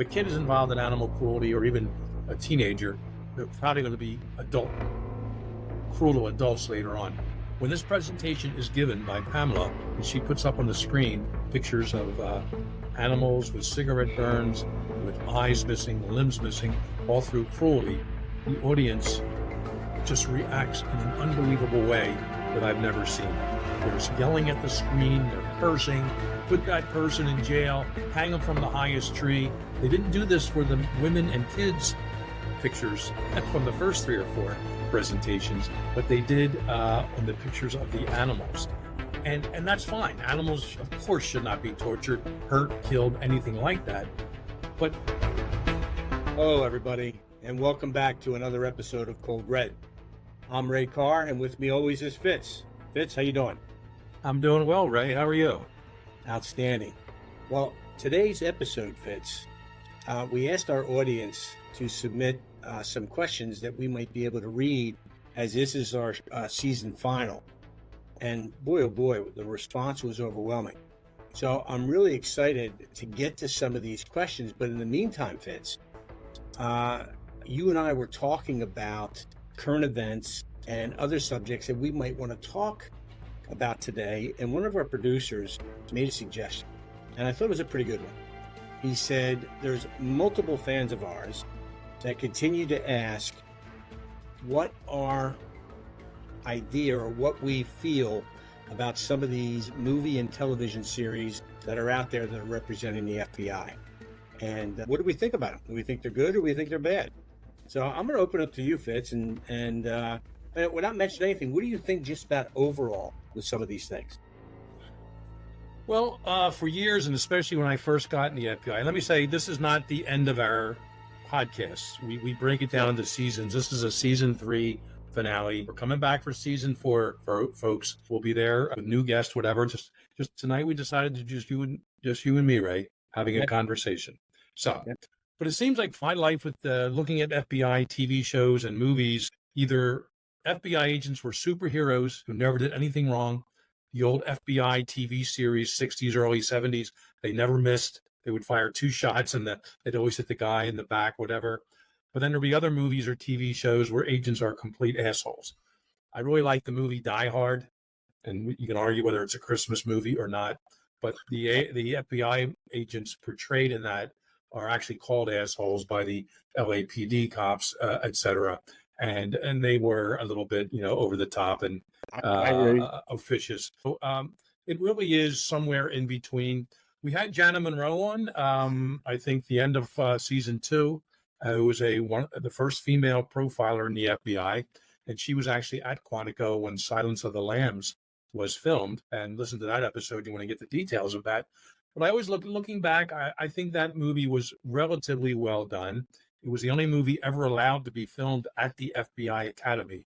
If a kid is involved in animal cruelty or even a teenager, they're probably going to be cruel to adults later on. When this presentation is given by Pamela, and she puts up on the screen pictures of animals with cigarette burns, with eyes missing, limbs missing, all through cruelty, the audience just reacts in an unbelievable way that I've never seen. They're yelling at the screen, they're cursing, put that person in jail, hang them from the highest tree. They didn't do this for the women and kids pictures from the first 3 or 4 presentations, but they did on the pictures of the animals. And that's fine. Animals, of course, should not be tortured, hurt, killed, anything like that. But hello, everybody, and welcome back to another episode of Cold Red. I'm Ray Carr, and with me always is Fitz. Fitz, how you doing? I'm doing well, Ray. How are you? Outstanding. Well, today's episode, Fitz, we asked our audience to submit some questions that we might be able to read, as this is our season final. And boy, oh boy, the response was overwhelming. So I'm really excited to get to some of these questions. But in the meantime, Fitz, you and I were talking about current events and other subjects that we might want to talk about today. And one of our producers made a suggestion, and I thought it was a pretty good one. He said there's multiple fans of ours that continue to ask what our idea or what we feel about some of these movie and television series that are out there that are representing the FBI. And what do we think about them? Do we think they're good or do we think they're bad? So I'm going to open up to you, Fitz, and without mentioning anything, what do you think just about overall with some of these things? Well, for years, and especially when I first got in the FBI, let me say this is not the end of our podcast. We break it down into seasons. This is a season 3 finale. We're coming back for season 4, folks. We'll be there with new guests, whatever. Just tonight, we decided to just you and me, Ray, having a conversation. So, but it seems like my life with looking at FBI TV shows and movies, either FBI agents were superheroes who never did anything wrong. The old FBI TV series, 60s, early 70s, they never missed. They would fire 2 shots and they'd always hit the guy in the back, whatever. But then there'd be other movies or TV shows where agents are complete assholes. I really like the movie Die Hard, and you can argue whether it's a Christmas movie or not. But the FBI agents portrayed in that are actually called assholes by the LAPD cops, etc. And they were a little bit, over the top and officious. So, it really is somewhere in between. We had Jana Monroe on, I think the end of season 2, who was the first female profiler in the FBI. And she was actually at Quantico when Silence of the Lambs was filmed. And listen to that episode. You want to get the details of that. But I always looking back, I think that movie was relatively well done. It was the only movie ever allowed to be filmed at the FBI Academy.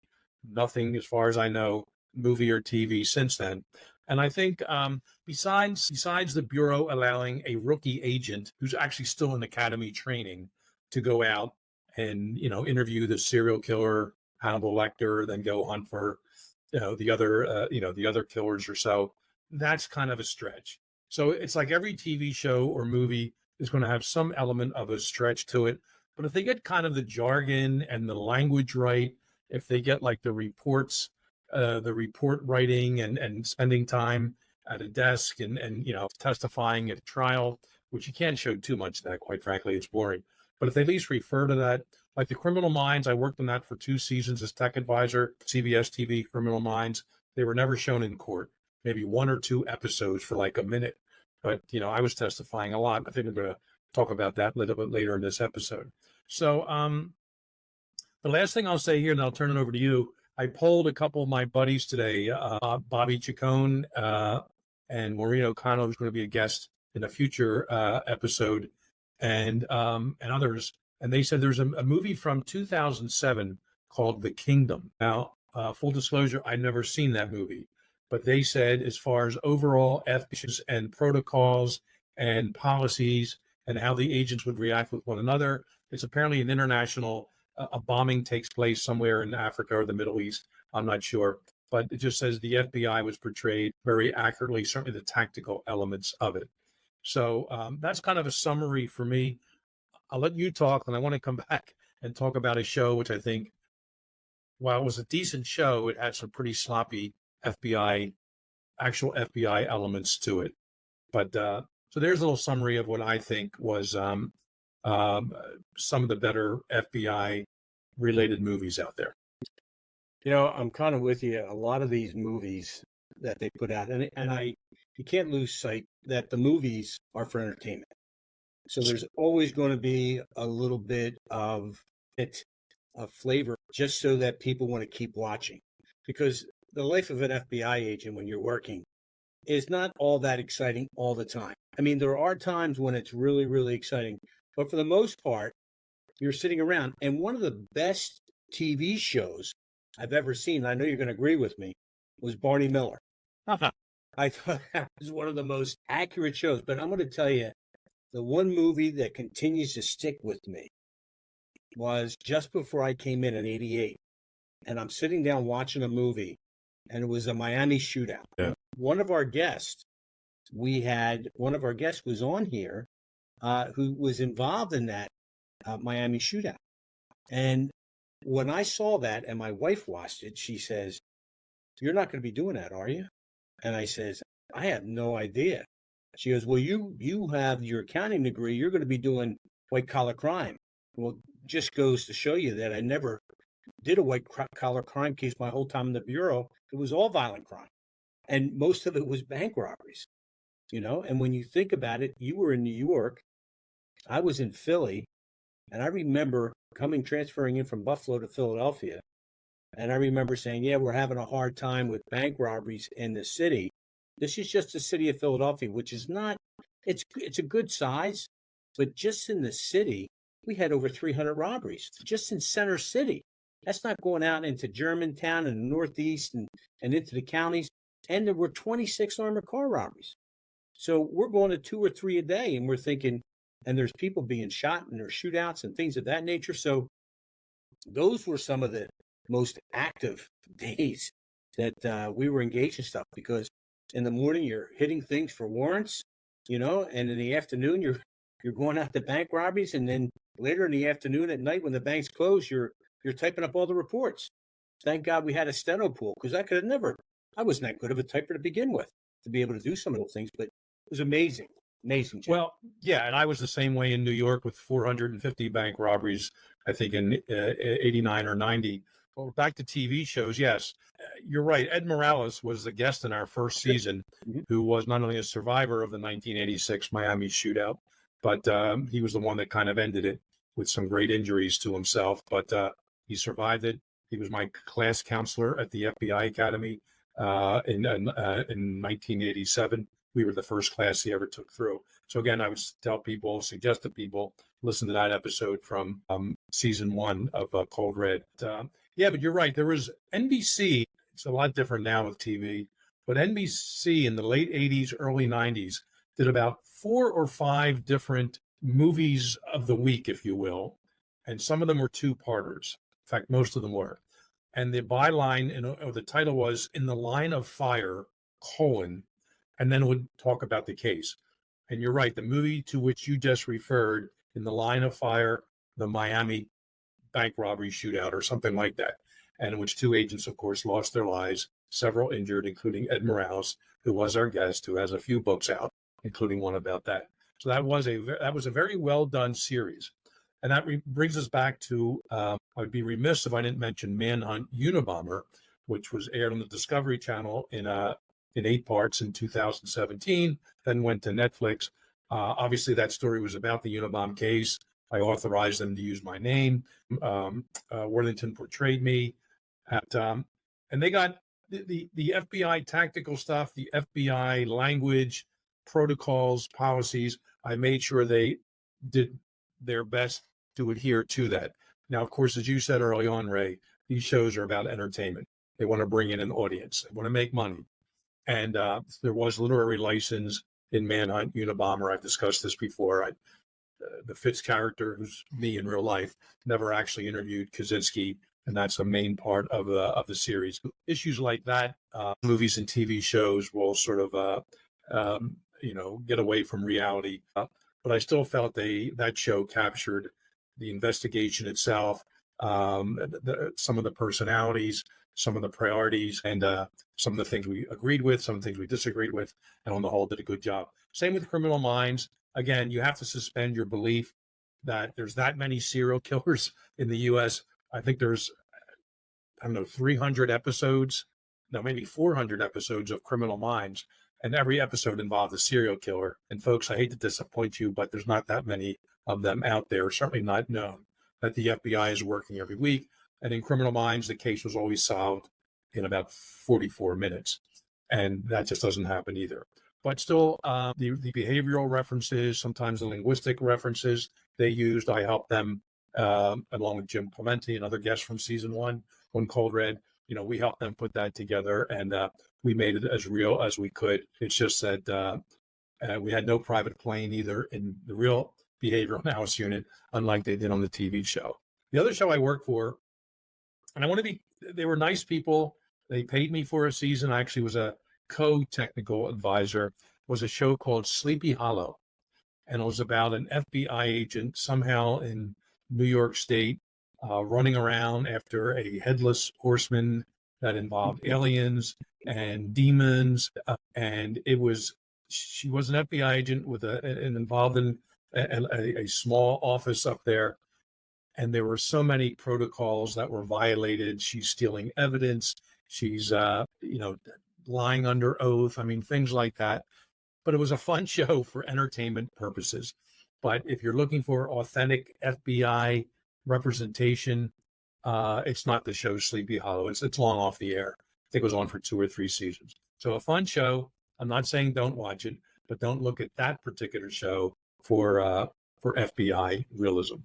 Nothing, as far as I know, movie or TV since then. And I think besides the Bureau allowing a rookie agent who's actually still in academy training to go out and, interview the serial killer, Hannibal Lecter, then go hunt for, the other killers or so, that's kind of a stretch. So it's like every TV show or movie is going to have some element of a stretch to it. But if they get kind of the jargon and the language right, if they get like the report writing and spending time at a desk and testifying at a trial, which you can't show too much of that, quite frankly, it's boring. But if they at least refer to that, like the Criminal Minds, I worked on that for 2 seasons as tech advisor, CBS TV Criminal Minds. They were never shown in court, maybe 1 or 2 episodes for like a minute. But, I was testifying a lot. I think we're going to talk about that a little bit later in this episode. So the last thing I'll say here, and I'll turn it over to you, I polled a couple of my buddies today, Bobby Chacon and Maureen O'Connell, who's going to be a guest in a future episode, and others. And they said there's a movie from 2007 called The Kingdom. Now, full disclosure, I'd never seen that movie. But they said as far as overall ethics and protocols and policies and how the agents would react with one another, it's apparently an international, a bombing takes place somewhere in Africa or the Middle East. I'm not sure. But it just says the FBI was portrayed very accurately, certainly the tactical elements of it. So that's kind of a summary for me. I'll let you talk, and I want to come back and talk about a show which I think, while it was a decent show, it had some pretty sloppy FBI, actual FBI elements to it. But so there's a little summary of what I think was um, some of the better FBI related movies out there. I'm kind of with you. A lot of these movies that they put out, you can't lose sight that the movies are for entertainment. So there's always going to be a little bit of flavor just so that people want to keep watching. Because the life of an FBI agent when you're working is not all that exciting all the time. I mean, there are times when it's really, really exciting. But for the most part, you're sitting around. And one of the best TV shows I've ever seen, I know you're going to agree with me, was Barney Miller. I thought that was one of the most accurate shows. But I'm going to tell you, the one movie that continues to stick with me was just before I came in '88. And I'm sitting down watching a movie, and it was a Miami shootout. Yeah. One of our guests was on here who was involved in that Miami shootout. And when I saw that and my wife watched it, she says, "You're not going to be doing that, are you?" And I says, "I have no idea." She goes, "Well, you have your accounting degree. You're going to be doing white collar crime." Well, just goes to show you that I never did a white collar crime case my whole time in the bureau. It was all violent crime. And most of it was bank robberies, And when you think about it, you were in New York. I was in Philly. And I remember transferring in from Buffalo to Philadelphia. And I remember saying, yeah, we're having a hard time with bank robberies in the city. This is just the city of Philadelphia, which is not, it's a good size. But just in the city, we had over 300 robberies just in Center City. That's not going out into Germantown and the Northeast and into the counties. And there were 26 armored car robberies. So we're going to 2 or 3 a day, and we're thinking, and there's people being shot and there's shootouts and things of that nature. So those were some of the most active days that we were engaged in stuff, because in the morning you're hitting things for warrants, and in the afternoon you're going out to bank robberies, and then later in the afternoon at night when the banks close, you're typing up all the reports. Thank God we had a steno pool, because I wasn't that good of a typer to begin with to be able to do some of those things, but it was amazing. Amazing. Jim. Well, yeah, and I was the same way in New York with 450 bank robberies, I think in 89 or 90. Well, back to TV shows, yes, you're right. Ed Morales was the guest in our first season, who was not only a survivor of the 1986 Miami shootout, but he was the one that kind of ended it with some great injuries to himself. But he survived it. He was my class counselor at the FBI Academy in 1987. We were the first class he ever took through. So again, I would suggest to people, listen to that episode from season 1 of Cold Red. Yeah, but you're right. There was NBC. It's a lot different now with TV, but NBC in the late 80s, early 90s did about 4 or 5 different movies of the week, if you will. And some of them were 2-parters. In fact, most of them were. And the byline, or the title was "In the Line of Fire, : and then would talk about the case. And you're right, the movie to which you just referred, In the Line of Fire, the Miami bank robbery shootout or something like that, and in which 2 agents, of course, lost their lives, several injured, including Ed Morales, who was our guest, who has a few books out, including one about that. So that was a very well done series. And that brings us back to, I'd be remiss if I didn't mention Manhunt Unabomber, which was aired on the Discovery Channel in 8 parts in 2017, then went to Netflix. Obviously, that story was about the Unabomber case. I authorized them to use my name. Worthington portrayed me. And they got the FBI tactical stuff, the FBI language, protocols, policies. I made sure they did their best to adhere to that. Now, of course, as you said early on, Ray, these shows are about entertainment. They want to bring in an audience. They want to make money. And there was literary license in Manhunt Unabomber. I've discussed this before. The Fitz character, who's me in real life, never actually interviewed Kaczynski, and that's a main part of the series. Issues like that, movies and TV shows will sort of, get away from reality. but I still felt that show captured the investigation itself, some of the personalities, some of the priorities, and some of the things we agreed with, some of the things we disagreed with, and on the whole did a good job. Same with Criminal Minds. Again, you have to suspend your belief that there's that many serial killers in the U.S. I think there's, I don't know, 300 episodes, no, maybe 400 episodes of Criminal Minds, and every episode involved a serial killer. And folks, I hate to disappoint you, but there's not that many of them out there, certainly not known, that the FBI is working every week. And in Criminal Minds, the case was always solved in about 44 minutes. And that just doesn't happen either. But still, the behavioral references, sometimes the linguistic references they used, I helped them, along with Jim Clementi, another guest from season one, on Cold Red. We helped them put that together, and we made it as real as we could. It's just that we had no private plane either in the real behavioral analysis unit, unlike they did on the TV show. The other show I worked for, and they were nice people. They paid me for a season. I actually was a co-technical advisor, was a show called Sleepy Hollow. And it was about an FBI agent somehow in New York State running around after a headless horseman that involved aliens and demons. And she was an FBI agent and involved in a small office up there. And there were so many protocols that were violated. She's stealing evidence. She's, lying under oath. I mean, things like that. But it was a fun show for entertainment purposes. But if you're looking for authentic FBI representation, it's not the show Sleepy Hollow. It's long off the air. I think it was on for 2 or 3 seasons. So a fun show. I'm not saying don't watch it, but don't look at that particular show for FBI realism.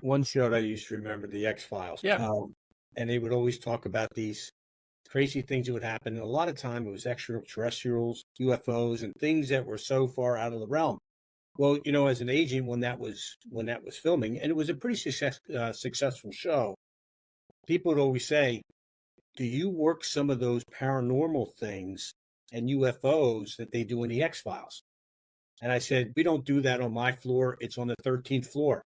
One show that I used to remember, the X-Files. Yeah. And they would always talk about these crazy things that would happen. And a lot of time it was extraterrestrials, UFOs, and things that were so far out of the realm. Well, as an agent, when that was filming, and it was a pretty successful show, people would always say, do you work some of those paranormal things and UFOs that they do in the X-Files? And I said, we don't do that on my floor. It's on the 13th floor.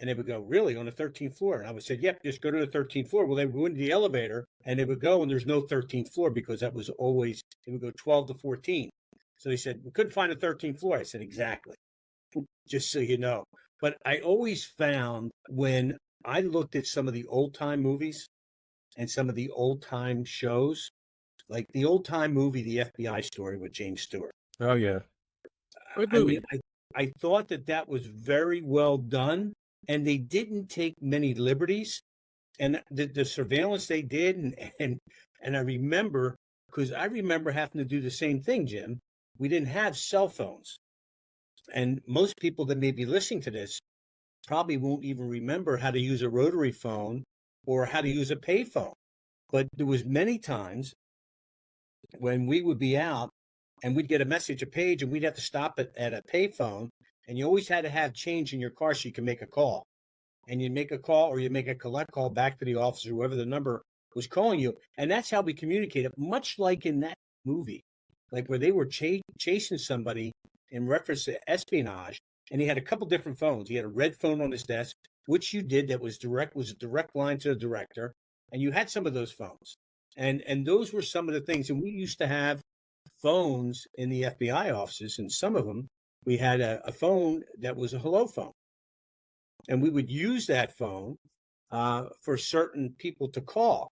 And they would go, really, on the 13th floor? And I would say, yep, just go to the 13th floor. Well, they would go into the elevator, and they would go, and there's no 13th floor because that was always, it would go 12 to 14. So they said, we couldn't find the 13th floor. I said, exactly, just so you know. But I always found when I looked at some of the old-time movies and some of the old-time shows, like the old-time movie, The FBI Story with James Stewart. Oh, yeah. I thought that was very well done. And they didn't take many liberties, and the surveillance they did, and I remember, because I remember having to do the same thing, Jim. We didn't have cell phones, and most people that may be listening to this probably won't even remember how to use a rotary phone or how to use a payphone. But there was many times when we would be out and we'd get a message, a page, and we'd have to stop at a payphone. And you always had to have change in your car so you can make a call. And you'd make a call or you make a collect call back to the officer, whoever the number was calling you. And that's how we communicated, much like in that movie, like where they were chasing somebody in reference to espionage. And he had a couple different phones. He had a red phone on his desk, which you did, that was a direct line to the director. And you had some of those phones. And those were some of the things. And we used to have phones in the FBI offices, and some of them, we had a phone that was a hello phone. And we would use that phone for certain people to call,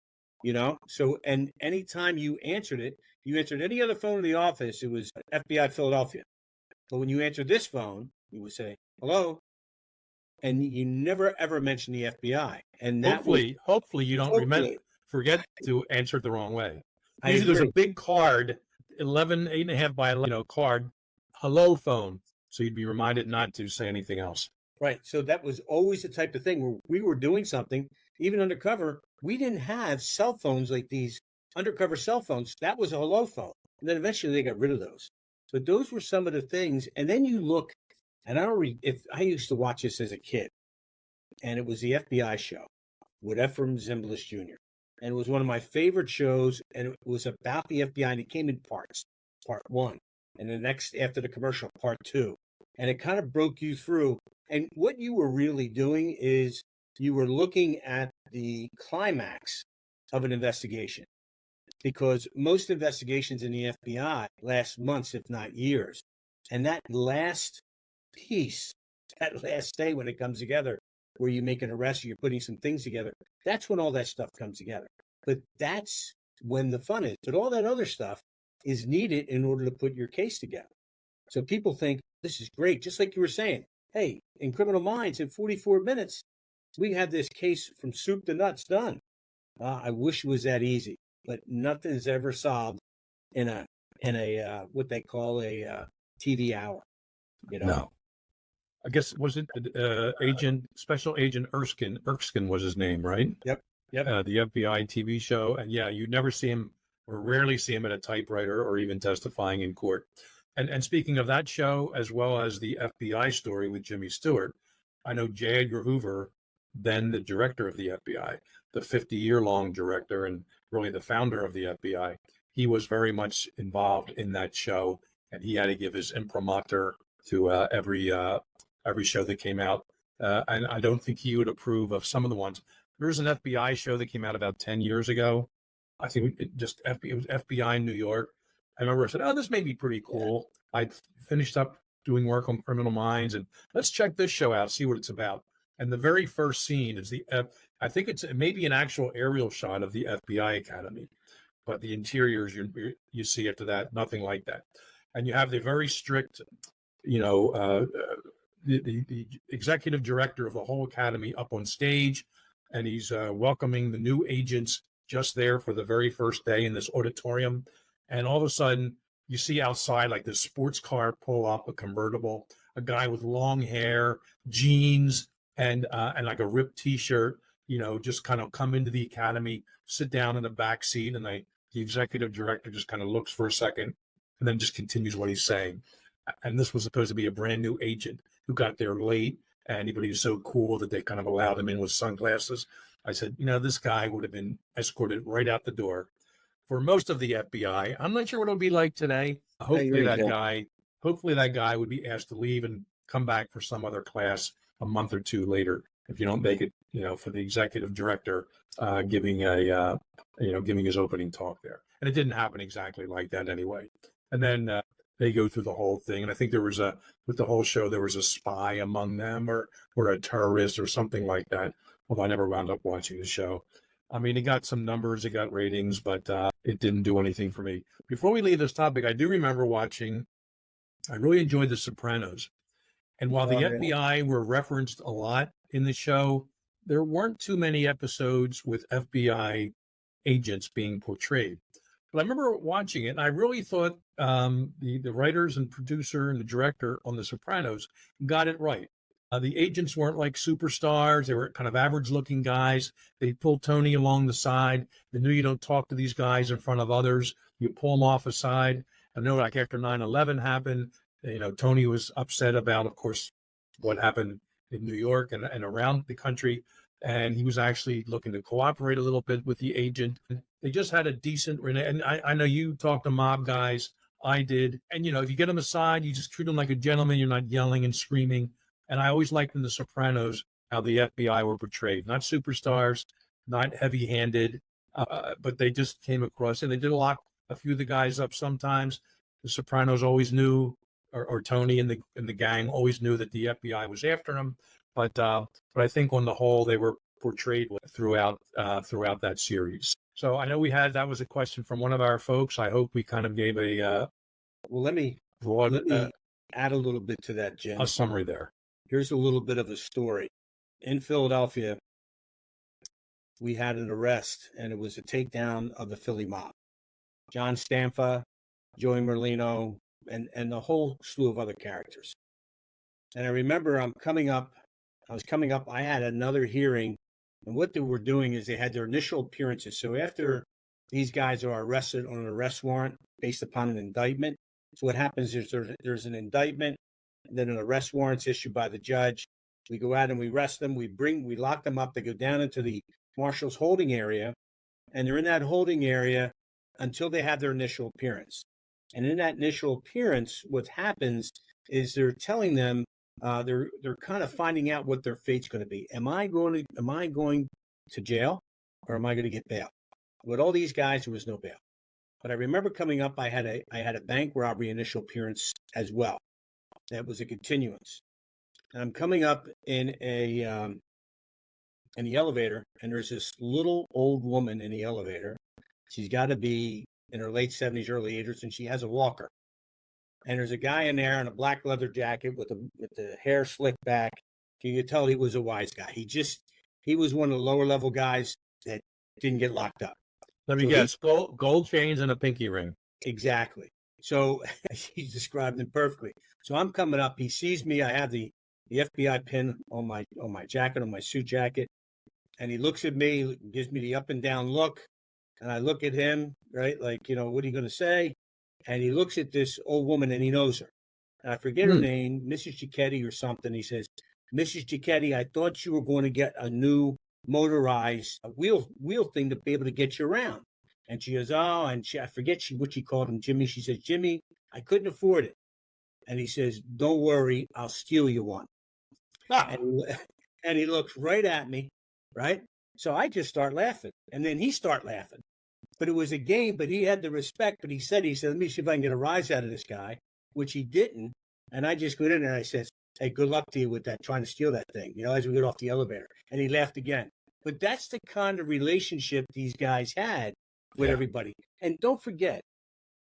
So, and anytime you answered any other phone in the office, it was FBI Philadelphia. But when you answered this phone, you would say, hello. And you never, ever mentioned the FBI. And that hopefully you don't forget to answer it the wrong way. Usually there's a big card, 8.5 by 11, card, hello phone. So you'd be reminded not to say anything else. Right. So that was always the type of thing where we were doing something, even undercover. We didn't have cell phones like these undercover cell phones. That was a hello phone. And then eventually they got rid of those. But those were some of the things. And then you look, and I used to watch this as a kid, and it was the FBI show with Ephraim Zimbalist Jr. And it was one of my favorite shows, and it was about the FBI, and it came in parts. Part 1, and the next after the commercial, part two. And it kind of broke you through. And what you were really doing is you were looking at the climax of an investigation, because most investigations in the FBI last months, if not years. And that last piece, that last day when it comes together, where you make an arrest or you're putting some things together, that's when all that stuff comes together. But that's when the fun is. But all that other stuff is needed in order to put your case together. So people think this is great, just like you were saying. Hey, in Criminal Minds, in 44 minutes, we have this case from soup to nuts done. I wish it was that easy, but nothing's ever solved in a what they call a TV hour. You know. No. I guess, was it Special Agent Erskine? Erskine was his name, right? Yep. The FBI TV show. And yeah, you never see him or rarely see him at a typewriter or even testifying in court. And speaking of that show, as well as the FBI story with Jimmy Stewart, I know J. Edgar Hoover, then the director of the FBI, the 50-year-long director and really the founder of the FBI, he was very much involved in that show, and he had to give his imprimatur to every show that came out. And I don't think he would approve of some of the ones. There was an FBI show that came out about 10 years ago. I think it was FBI in New York. I remember I said, oh, this may be pretty cool. Yeah. I'd finished up doing work on Criminal Minds, and let's check this show out, see what it's about. And the very first scene is I think it's maybe an actual aerial shot of the FBI Academy, but the interiors you see after that, nothing like that. And you have the very strict, the executive director of the whole academy up on stage, and he's welcoming the new agents just there for the very first day in this auditorium. And all of a sudden, you see outside like this sports car pull up, a convertible, a guy with long hair, jeans, and like a ripped T-shirt, just kind of come into the academy, sit down in the back seat, and the executive director just kind of looks for a second, and then just continues what he's saying. And this was supposed to be a brand new agent who got there late, and he was so cool that they kind of allowed him in with sunglasses. I said, this guy would have been escorted right out the door. For most of the FBI, I'm not sure what it'll be like today. Hopefully that guy would be asked to leave and come back for some other class a month or two later if you don't make it, for the executive director giving his opening talk there. And it didn't happen exactly like that anyway. And then they go through the whole thing. And I think with the whole show, there was a spy among them or a terrorist or something like that. Although I never wound up watching the show. I mean, it got some numbers, it got ratings, but it didn't do anything for me. Before we leave this topic, I do remember I really enjoyed The Sopranos. And while the FBI were referenced a lot in the show, there weren't too many episodes with FBI agents being portrayed. But I remember watching it, and I really thought the writers and producer and the director on The Sopranos got it right. The agents weren't like superstars. They were kind of average-looking guys. They pulled Tony along the side. They knew you don't talk to these guys in front of others. You pull them off aside. I know, like after 9/11 happened, Tony was upset about, of course, what happened in New York and around the country. And he was actually looking to cooperate a little bit with the agent. They just had a decent, and I know you talked to mob guys. I did. And, if you get them aside, you just treat them like a gentleman. You're not yelling and screaming. And I always liked in The Sopranos how the FBI were portrayed. Not superstars, not heavy-handed, but they just came across, and they did lock a few of the guys up sometimes. The Sopranos always knew, or Tony and the gang always knew that the FBI was after them. But I think on the whole, they were portrayed throughout that series. So I know that was a question from one of our folks. I hope we kind of gave a let me add a little bit to that, Jim. A summary there. Here's a little bit of a story. In Philadelphia, we had an arrest, and it was a takedown of the Philly mob. John Stamfa, Joey Merlino, and the whole slew of other characters. And I remember I was coming up, I had another hearing, and what they were doing is they had their initial appearances. So after these guys are arrested on an arrest warrant based upon an indictment, so what happens is there's an indictment, and then an arrest warrant's issued by the judge. We go out and we arrest them. We lock them up. They go down into the marshal's holding area, and they're in that holding area until they have their initial appearance. And in that initial appearance, what happens is they're telling them they're kind of finding out what their fate's going to be. Am I going to jail, or am I going to get bail? With all these guys, there was no bail. But I remember coming up, I had a bank robbery initial appearance as well. That was a continuance. And I'm coming up in the elevator, and there's this little old woman in the elevator. She's got to be in her late 70s, early 80s, and she has a walker. And there's a guy in there in a black leather jacket with the hair slicked back. You could tell he was a wise guy. He was one of the lower level guys that didn't get locked up. Let me guess, gold chains and a pinky ring. Exactly. So he described him perfectly. So I'm coming up. He sees me. I have the FBI pin on my jacket, on my suit jacket. And he looks at me, gives me the up and down look. And I look at him, right? Like, what are you going to say? And he looks at this old woman, and he knows her. And I forget her name, Mrs. Giacchetti or something. He says, Mrs. Giacchetti, I thought you were going to get a new motorized wheel thing to be able to get you around. And she goes, oh, and I forget what she called him, Jimmy. She says, Jimmy, I couldn't afford it. And he says, don't worry, I'll steal you one. And he looks right at me, right? So I just start laughing. And then he start laughing. But it was a game, but he had the respect. But he said, let me see if I can get a rise out of this guy, which he didn't. And I just went in there and I said, hey, good luck to you with that, trying to steal that thing, as we get off the elevator. And he laughed again. But that's the kind of relationship these guys had with everybody. And don't forget,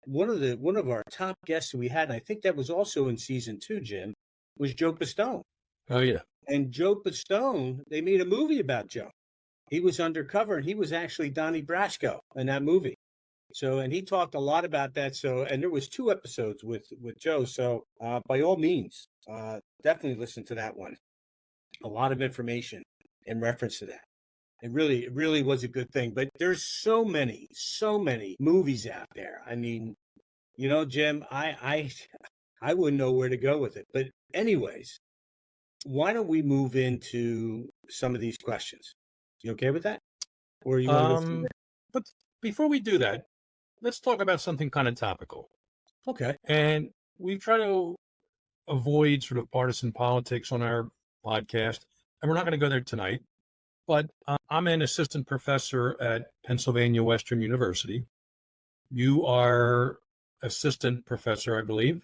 one of our top guests we had, and I think that was also in season 2, Jim, was Joe Pistone. Oh, yeah. And Joe Pistone, they made a movie about Joe. He was undercover, and he was actually Donnie Brasco in that movie. So, and he talked a lot about that. So, and there was 2 episodes with Joe. So, by all means, definitely listen to that one. A lot of information in reference to that. It really was a good thing. But there's so many movies out there. I mean, Jim, I wouldn't know where to go with it. But anyways, why don't we move into some of these questions? You okay with that? Or you want to But before we do that, let's talk about something kind of topical. Okay. And we try to avoid sort of partisan politics on our podcast, and we're not going to go there tonight. But I'm an assistant professor at Pennsylvania Western University. You are assistant professor, I believe,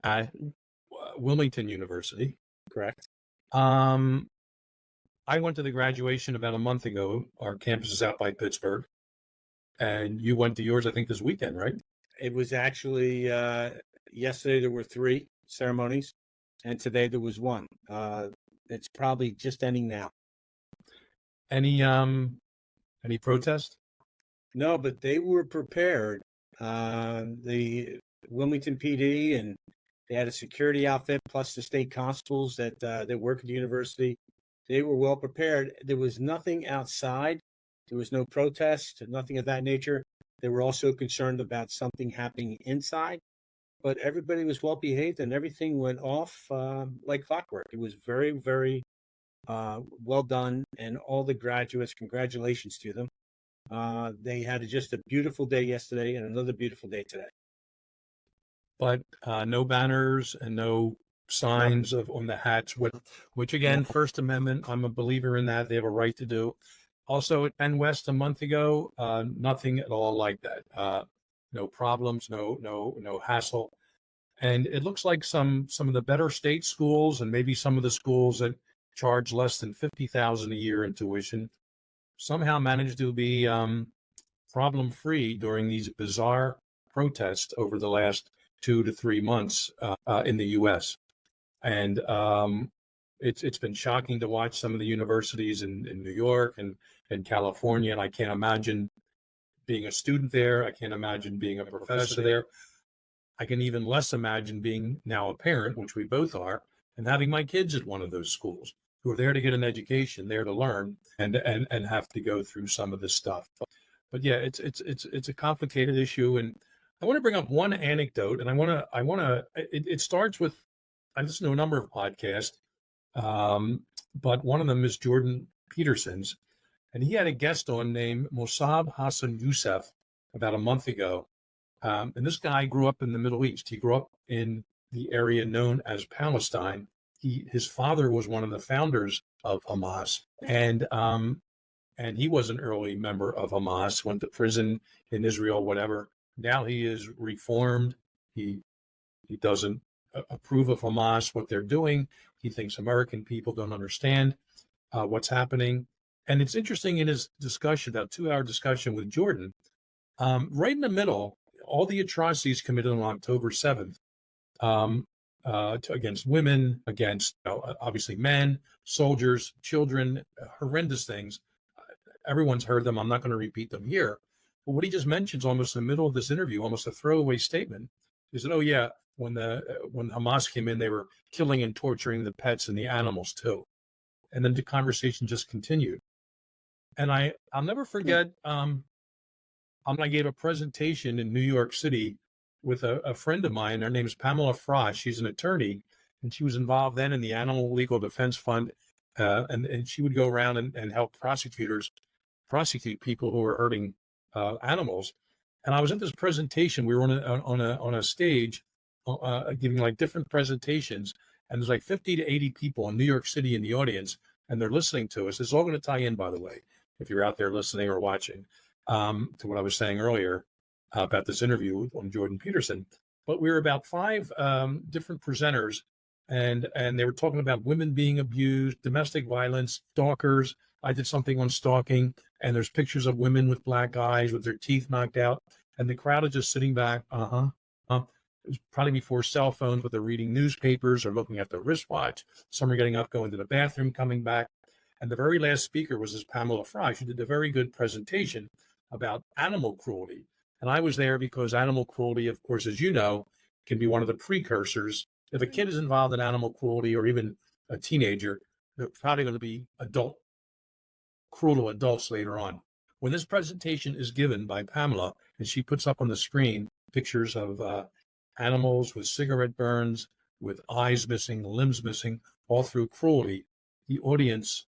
at Wilmington University. Correct. I went to the graduation about a month ago. Our campus is out by Pittsburgh. And you went to yours, I think, this weekend, right? It was actually yesterday there were 3 ceremonies, and today there was 1. It's probably just ending now. Any protest? No, but they were prepared. The Wilmington PD, and they had a security outfit plus the state constables that work at the university. They were well prepared. There was nothing outside. There was no protest, nothing of that nature. They were also concerned about something happening inside, but everybody was well behaved and everything went off like clockwork. It was very, very well done. And all the graduates, congratulations to them. They had just a beautiful day yesterday and another beautiful day today. But no banners and no signs on the hats, which again, First Amendment, I'm a believer in that. They have a right to do. Also at Penn West a month ago, nothing at all like that. No problems, no hassle. And it looks like some of the better state schools and maybe some of the schools that charge less than $50,000 a year in tuition somehow managed to be problem-free during these bizarre protests over the last 2 to 3 months in the U.S. And it's been shocking to watch some of the universities in New York and California, and I can't imagine being a student there. I can't imagine being a professor there. I can even less imagine being now a parent, which we both are, and having my kids at one of those schools who are there to get an education, there to learn, and have to go through some of this stuff. But yeah, it's a complicated issue, and I want to bring up one anecdote, and I want to. It starts with, I listen to a number of podcasts, but one of them is Jordan Peterson's, and he had a guest on named Mossab Hassan Youssef about a month ago, And this guy grew up in the Middle East. He grew up in the area known as Palestine. His father was one of the founders of Hamas, and he was an early member of Hamas. Went to prison in Israel, whatever. Now he is reformed. He doesn't approve of Hamas, what they're doing. He thinks American people don't understand what's happening. And it's interesting in his discussion, about 2 hour discussion with Jordan, right in the middle, all the atrocities committed on October 7th against women, against obviously men, soldiers, children, horrendous things. Everyone's heard them. I'm not going to repeat them here. But what he just mentions almost in the middle of this interview, almost a throwaway statement, is that, oh, yeah, when Hamas came in, they were killing and torturing the pets and the animals, too. And then the conversation just continued. And I'll never forget, I gave a presentation in New York City with a friend of mine. Her name is Pamela Frost. She's an attorney, and she was involved then in the Animal Legal Defense Fund. And she would go around and help prosecutors prosecute people who were hurting animals. And I was at this presentation. We were on a stage giving like different presentations, and there's like 50 to 80 people in New York City in the audience, and they're listening to us. It's all going to tie in, by the way, if you're out there listening or watching, to what I was saying earlier about this interview on Jordan Peterson. But we were about 5 different presenters, and they were talking about women being abused, domestic violence, stalkers. I did something on stalking, and there's pictures of women with black eyes with their teeth knocked out, and the crowd is just sitting back. It was probably before cell phones, but they're reading newspapers or looking at their wristwatch. Some are getting up, going to the bathroom, coming back. And the very last speaker was this Pamela Frost. She did a very good presentation about animal cruelty. And I was there because animal cruelty, of course, as you know, can be one of the precursors. If a kid is involved in animal cruelty, or even a teenager, they're probably going to be cruel to adults later on. When this presentation is given by Pamela, and she puts up on the screen pictures of animals with cigarette burns, with eyes missing, limbs missing, all through cruelty, the audience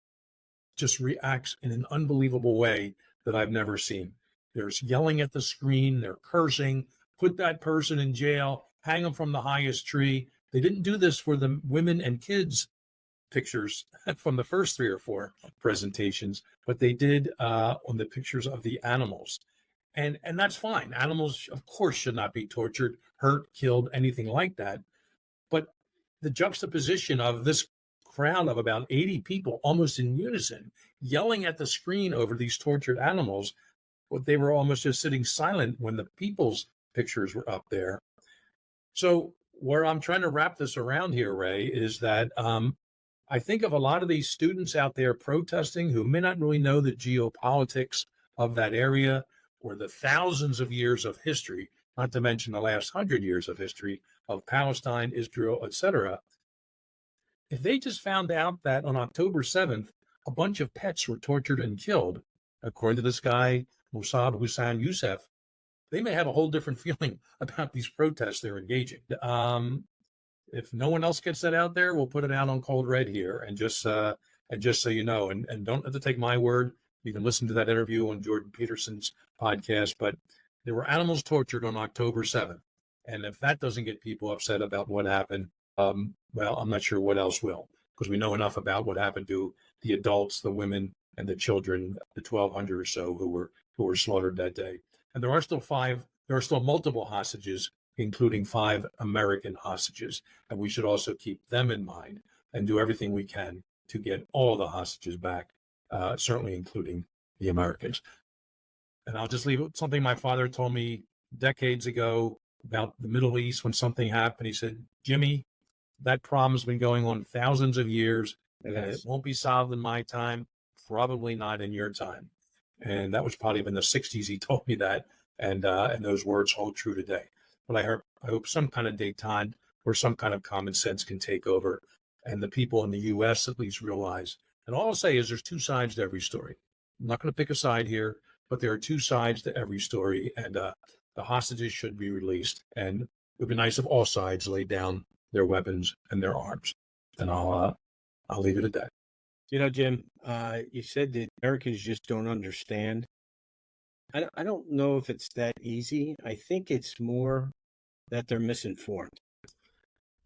just reacts in an unbelievable way that I've never seen. There's yelling at the screen, they're cursing, put that person in jail, hang them from the highest tree. They didn't do this for the women and kids pictures from the first 3 or 4 presentations, but they did on the pictures of the animals. And that's fine. Animals, of course, should not be tortured, hurt, killed, anything like that. But the juxtaposition of this crowd of about 80 people, almost in unison, yelling at the screen over these tortured animals, but they were almost just sitting silent when the people's pictures were up there. So where I'm trying to wrap this around here, Ray, is that I think of a lot of these students out there protesting who may not really know the geopolitics of that area, or the thousands of years of history, not to mention the last 100 years of history of Palestine, Israel, etc. If they just found out that on October 7th, a bunch of pets were tortured and killed, according to this guy, Mossab Hussein Youssef, they may have a whole different feeling about these protests they're engaging. If no one else gets that out there, we'll put it out on Cold Red here, and just so you know, and don't have to take my word. You can listen to that interview on Jordan Peterson's podcast, but there were animals tortured on October 7th. And if that doesn't get people upset about what happened, well, I'm not sure what else will, because we know enough about what happened to the adults, the women, and the children, the 1,200 or so who were slaughtered that day. And there are still multiple hostages, including 5 American hostages. And we should also keep them in mind and do everything we can to get all the hostages back, certainly including the Americans. And I'll just leave it with something my father told me decades ago about the Middle East when something happened. He said, Jimmy, that problem's been going on thousands of years, and it won't be solved in my time, probably not in your time. And that was probably in the 60s he told me that, and those words hold true today. But I hope some kind of detente or some kind of common sense can take over, and the people in the U.S. at least realize. And all I'll say is there's 2 sides to every story. I'm not going to pick a side here, but there are 2 sides to every story, and the hostages should be released. And it would be nice if all sides laid down their weapons and their arms. And I'll leave it at that. You know, Jim, you said that Americans just don't understand. I don't know if it's that easy. I think it's more that they're misinformed.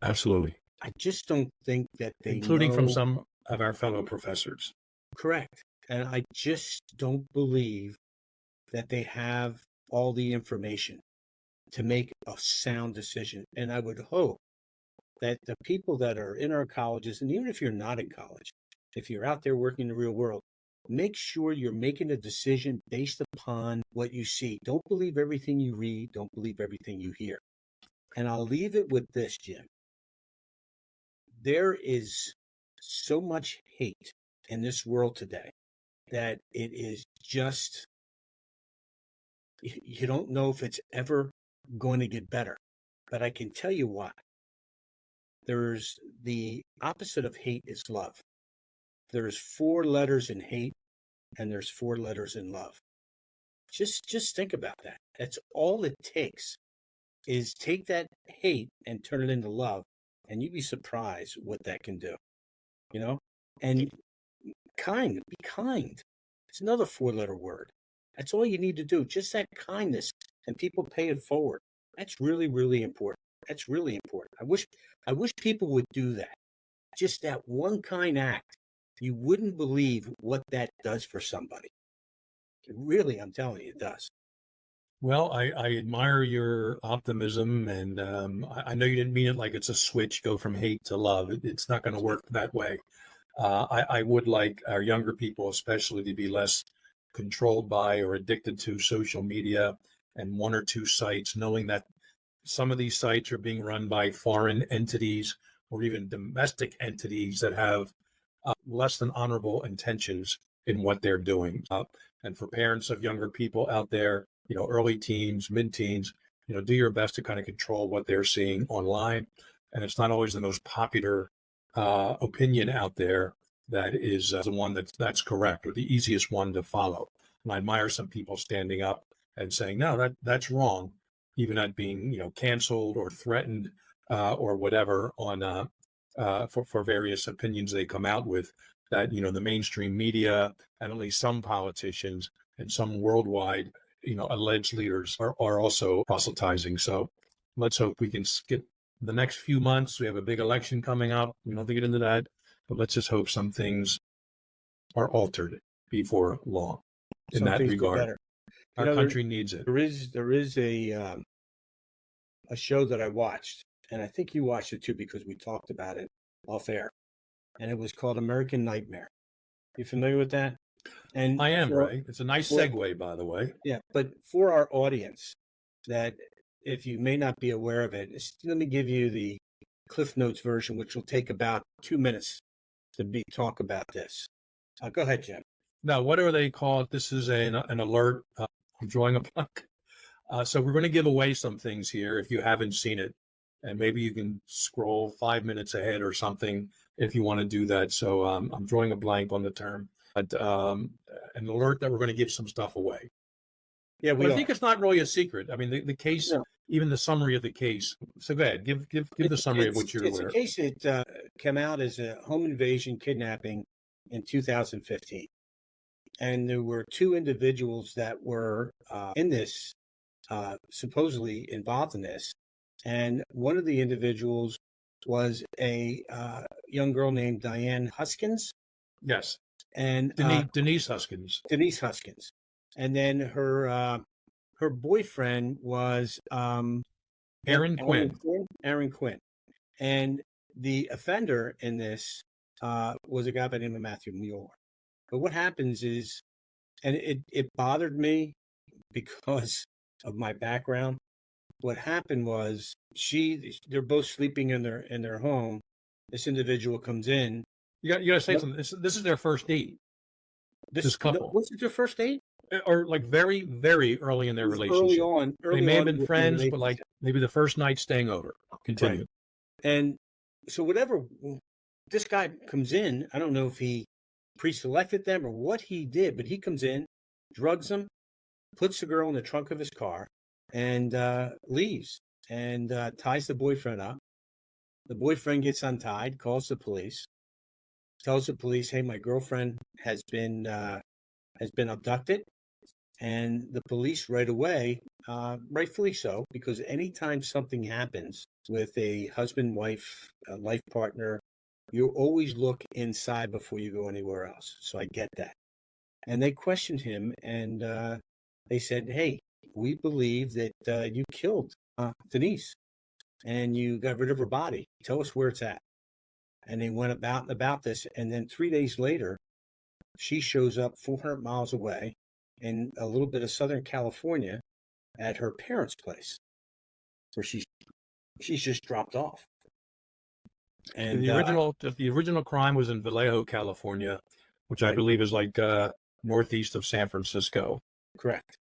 Absolutely. I just don't think that they Including from know. some of our fellow professors. Correct. And I just don't believe that they have all the information to make a sound decision. And I would hope that the people that are in our colleges, and even if you're not in college, if you're out there working in the real world, make sure you're making a decision based upon what you see. Don't believe everything you read. Don't believe everything you hear. And I'll leave it with this, Jim. There is so much hate in this world today that it is just, you don't know if it's ever going to get better. But I can tell you what, there's the opposite of hate is love. There's 4 letters in hate and there's 4 letters in love. Just think about that. That's all it takes, is take that hate and turn it into love, and you'd be surprised what that can do. You know? And be kind. It's another 4-letter word. That's all you need to do. Just that kindness, and people pay it forward. That's really, really important. That's really important. I wish people would do that. Just that one kind act. You wouldn't believe what that does for somebody. Really, I'm telling you, it does. Well, I admire your optimism, and I know you didn't mean it like it's a switch, go from hate to love. It's not going to work that way. I would like our younger people, especially, to be less controlled by or addicted to social media and one or two sites, knowing that some of these sites are being run by foreign entities or even domestic entities that have less than honorable intentions in what they're doing. And for parents of younger people out there, early teens, mid-teens, do your best to kind of control what they're seeing online. And it's not always the most popular opinion out there that is the one that's correct or the easiest one to follow. And I admire some people standing up and saying, no, that's wrong, even at being canceled or threatened or whatever on for various opinions they come out with. That the mainstream media and at least some politicians and some worldwide alleged leaders are also proselytizing. So let's hope we can skip the next few months. We have a big election coming up. We don't have to get into that, but let's just hope some things are altered before long in Some that things get regard. better. Our country needs it. There is a show that I watched, and I think you watched it too because we talked about it off air, and it was called American Nightmare. You familiar with that? And I am, Ray. It's a nice segue, by the way. Yeah, but for our audience, that if you may not be aware of it, let me give you the Cliff Notes version, which will take about 2 minutes to talk about this. Go ahead, Jim. Now, what do they call it? This is an alert. I'm drawing a blank. So we're going to give away some things here if you haven't seen it. And maybe you can scroll 5 minutes ahead or something if you want to do that. So I'm drawing a blank on the term. But an alert that we're going to give some stuff away. Yeah, I think it's not really a secret. I mean, the case, No. Even the summary of the case. So go ahead, give the summary of what you're aware. It's a case that came out as a home invasion kidnapping in 2015. And there were 2 individuals that were in this, supposedly involved in this. And one of the individuals was a young girl named Diane Huskins. Yes. And Denise Huskins. Denise Huskins. And then her boyfriend was Aaron Quinn. Aaron Quinn. And the offender in this was a guy by the name of Matthew Mueller. But what happens is, and it bothered me because of my background. What happened was they're both sleeping in their home. This individual comes in. You got to say something. This is their first date. This couple. Was it their first date? Or like very, very early in their relationship. They may have been friends, but like maybe the first night staying over. Continue. Right. And so whatever, this guy comes in, I don't know if he pre-selected them or what he did, but he comes in, drugs them, puts the girl in the trunk of his car, and leaves and ties the boyfriend up. The boyfriend gets untied, calls the police, tells the police, "Hey, my girlfriend has been abducted, And the police right away, rightfully so, because anytime something happens with a husband, wife, a life partner, you always look inside before you go anywhere else. So I get that. And they questioned him, and they said, "Hey, we believe that you killed Denise and you got rid of her body. Tell us where it's at." And they went about this. And then 3 days later, she shows up 400 miles away in a little bit of Southern California at her parents' place, where she's just dropped off. And The original crime was in Vallejo, California, which I Right. believe is like northeast of San Francisco. Correct.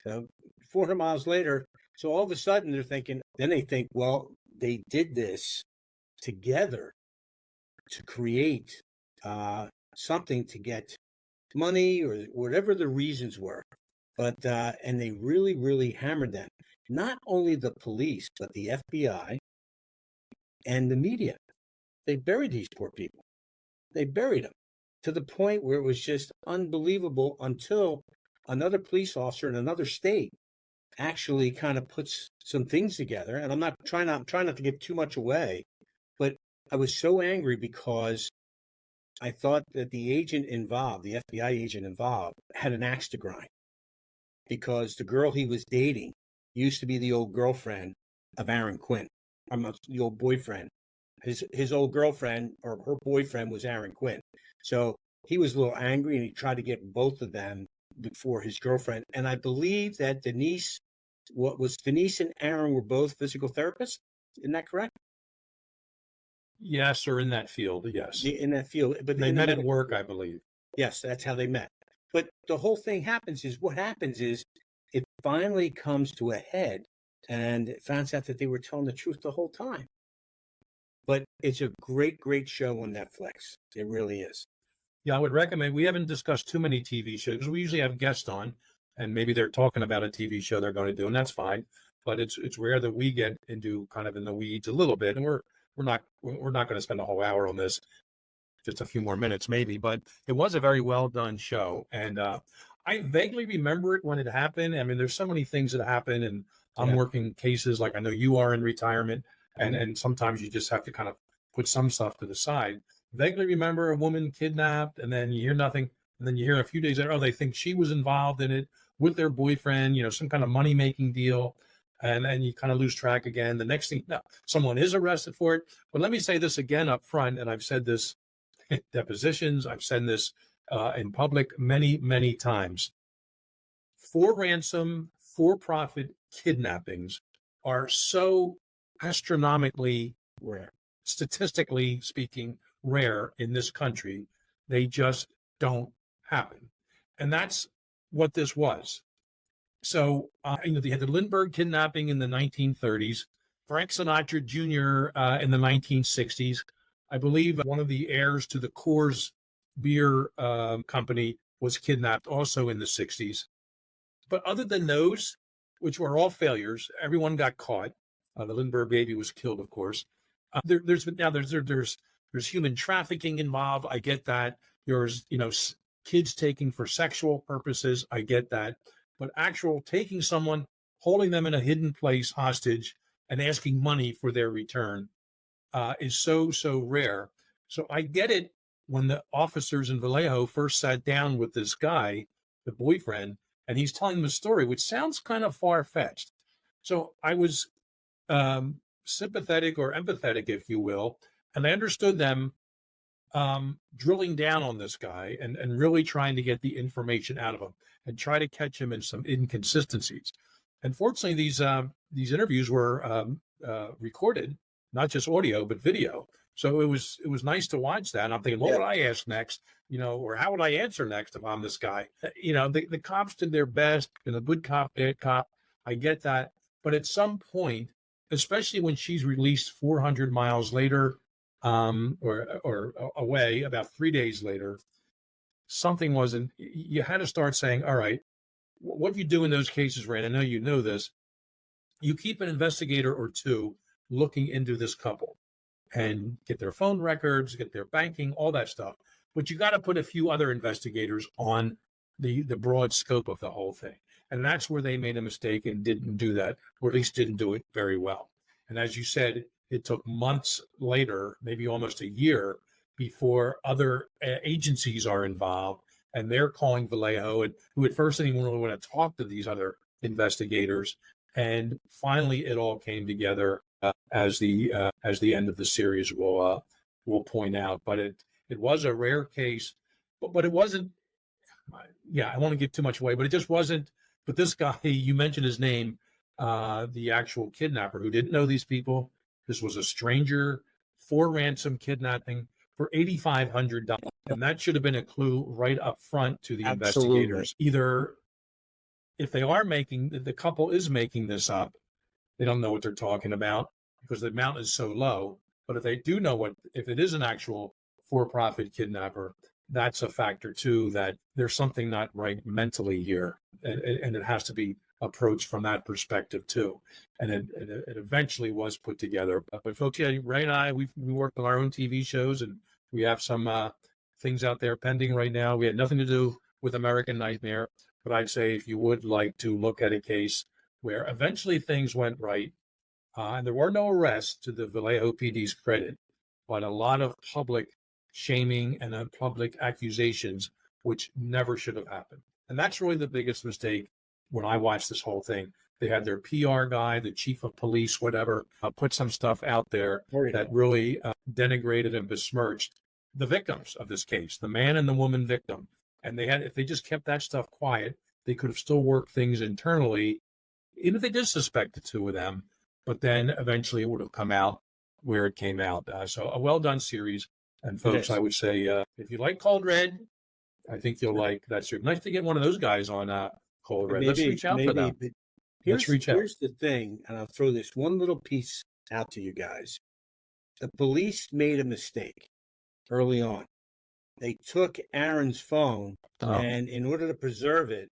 So 400 miles later, so all of a sudden they think, well, they did this together to create something to get money or whatever the reasons were. But and they really, really hammered them. Not only the police, but the FBI and the media. They buried these poor people. They buried them to the point where it was just unbelievable until another police officer in another state actually kind of puts some things together. And I'm trying not to give too much away, but I was so angry because I thought that the agent involved, the FBI agent involved, had an axe to grind because the girl he was dating used to be the old girlfriend of Aaron Quinn. The old boyfriend. His old girlfriend or her boyfriend was Aaron Quinn. So he was a little angry and he tried to get both of them before his girlfriend. And I believe that Denise and Aaron were both physical therapists. Isn't that correct? Yes, or in that field, yes. In that field. But They met at work, I believe. Yes, that's how they met. But the whole thing what happens is it finally comes to a head and it finds out that they were telling the truth the whole time. But it's a great, great show on Netflix. It really is. Yeah, I would recommend. We haven't discussed too many TV shows. We usually have guests on, and maybe they're talking about a TV show they're going to do, and that's fine. But it's rare that we get into kind of in the weeds a little bit, and we're not going to spend a whole hour on this. Just a few more minutes, maybe. But it was a very well done show, and I vaguely remember it when it happened. I mean, there's so many things that happen, and I'm working cases like I know you are in retirement. And sometimes you just have to kind of put some stuff to the side. Vaguely remember a woman kidnapped, and then you hear nothing, and then you hear a few days later, oh, they think she was involved in it with their boyfriend, some kind of money making deal, and then you kind of lose track again. The next thing, no, someone is arrested for it. But let me say this again up front, and I've said this in depositions, I've said this in public many, many times. For ransom, for profit kidnappings are so astronomically rare, statistically speaking, rare in this country. They just don't happen. And that's what this was. So, they had the Lindbergh kidnapping in the 1930s, Frank Sinatra Jr. In the 1960s. I believe one of the heirs to the Coors beer company was kidnapped also in the 60s. But other than those, which were all failures, everyone got caught. The Lindbergh baby was killed, of course. There's human trafficking involved. I get that. There's kids taking for sexual purposes. I get that. But actual taking someone, holding them in a hidden place hostage, and asking money for their return is so rare. So I get it when the officers in Vallejo first sat down with this guy, the boyfriend, and he's telling them a story, which sounds kind of far fetched. So I was sympathetic or empathetic, if you will. And I understood them drilling down on this guy and really trying to get the information out of him and try to catch him in some inconsistencies. Unfortunately, these interviews were recorded, not just audio, but video. So it was nice to watch that. And I'm thinking, what would I ask next? Or how would I answer next if I'm this guy? The cops did their best, a good cop, bad cop. I get that. But at some point, especially when she's released 400 miles later, or away about 3 days later, something wasn't. You had to start saying, all right, what do you do in those cases, Rand? I know you know this. You keep an investigator or two looking into this couple and get their phone records, get their banking, all that stuff. But you got to put a few other investigators on the broad scope of the whole thing. And that's where they made a mistake and didn't do that, or at least didn't do it very well. And as you said, it took months later, maybe almost a year, before other agencies are involved and they're calling Vallejo, and who at first didn't even really want to talk to these other investigators. And finally, it all came together as the end of the series will point out. But it was a rare case, but it wasn't. Yeah, I won't give too much away, but it just wasn't. But this guy, you mentioned his name, the actual kidnapper who didn't know these people. This was a stranger for ransom kidnapping for $8,500. And that should have been a clue right up front to the Absolutely. investigators. Either if they are making, the couple is making this up, they don't know what they're talking about because the amount is so low. But if they do know if it is an actual for-profit kidnapper, that's a factor too, that there's something not right mentally here. And it has to be approached from that perspective too. And it eventually was put together. But folks, yeah, Ray and I, we work on our own TV shows, and we have some things out there pending right now. We had nothing to do with American Nightmare, but I'd say if you would like to look at a case where eventually things went right, and there were no arrests to the Vallejo PD's credit, but a lot of public shaming and public accusations, which never should have happened. And that's really the biggest mistake when I watched this whole thing. They had their PR guy, the chief of police, whatever, put some stuff out there that really denigrated and besmirched the victims of this case, the man and the woman victim. And if they just kept that stuff quiet, they could have still worked things internally, even if they did suspect the two of them. But then eventually it would have come out where it came out. So a well done series. And folks, I would say, if you like Cold Red, I think you'll like that series. Nice to get one of those guys on Cold Red. Let's reach out for them. Let's reach out. Here's the thing, and I'll throw this one little piece out to you guys. The police made a mistake early on. They took Aaron's phone, and in order to preserve it,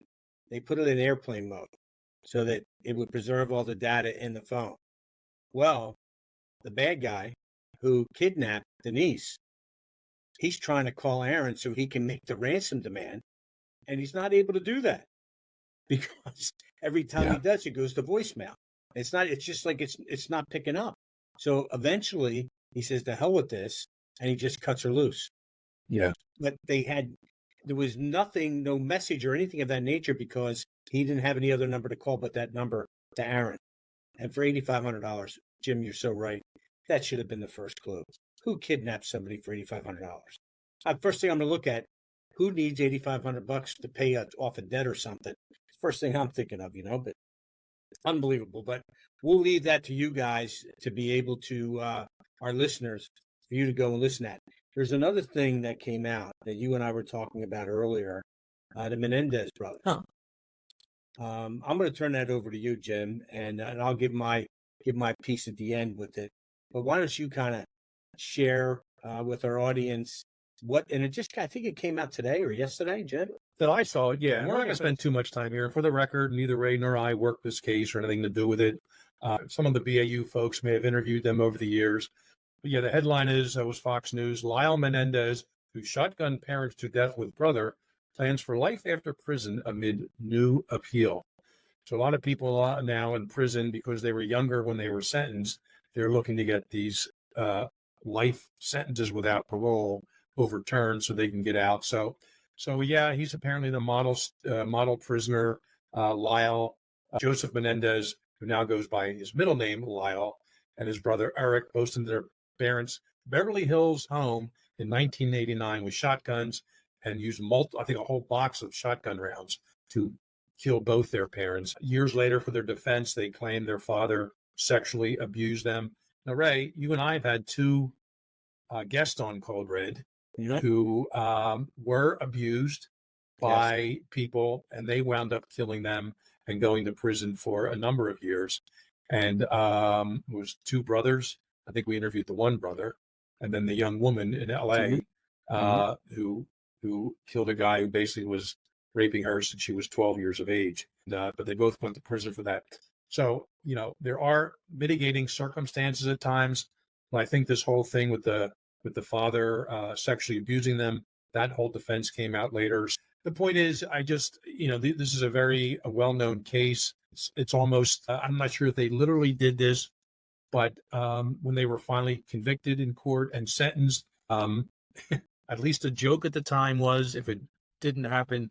they put it in airplane mode so that it would preserve all the data in the phone. Well, the bad guy who kidnapped Denise, he's trying to call Aaron so he can make the ransom demand, and he's not able to do that because every time he does, it goes to voicemail. It's just like it's not picking up. So eventually he says, "To hell with this," and he just cuts her loose. Yeah. But there was nothing, no message or anything of that nature because he didn't have any other number to call but that number to Aaron. And for $8,500, Jim, you're so right. That should have been the first clue. Who kidnaps somebody for $8,500? First thing I'm going to look at, who needs $8,500 to pay off a debt or something? First thing I'm thinking of, but unbelievable. But we'll leave that to you guys to be able to, our listeners, for you to go and listen at. There's another thing that came out that you and I were talking about earlier, the Menendez brothers. I'm going to turn that over to you, Jim, and I'll give my piece at the end with it. But why don't you kind of share with our audience I think it came out today or yesterday, Jim? That I saw it, yeah. We're not going to spend too much time here. For the record, neither Ray nor I worked this case or anything to do with it. Some of the BAU folks may have interviewed them over the years. But yeah, the headline was Fox News. Lyle Menendez, who shotgunned parents to death with brother, plans for life after prison amid new appeal. So a lot of people are now in prison because they were younger when they were sentenced. They're looking to get these life sentences without parole overturned so they can get out. So yeah, he's apparently the model prisoner, Lyle Joseph Menendez, who now goes by his middle name, Lyle, and his brother Eric, both in their parents' Beverly Hills home in 1989 with shotguns and used I think a whole box of shotgun rounds to kill both their parents. Years later, for their defense, they claimed their father sexually abused them. Now, Ray, you and I have had two guests on Cold Red who were abused by people, and they wound up killing them and going to prison for a number of years. And it was two brothers. I think we interviewed the one brother, and then the young woman in L.A. Who killed a guy who basically was raping her since she was 12 years of age. But they both went to prison for that. So, there are mitigating circumstances at times. But I think this whole thing with the father sexually abusing them, that whole defense came out later. the point is, I just, this is a very well-known case. It's almost, I'm not sure if they literally did this, but when they were finally convicted in court and sentenced, at least a joke at the time was, if it didn't happen,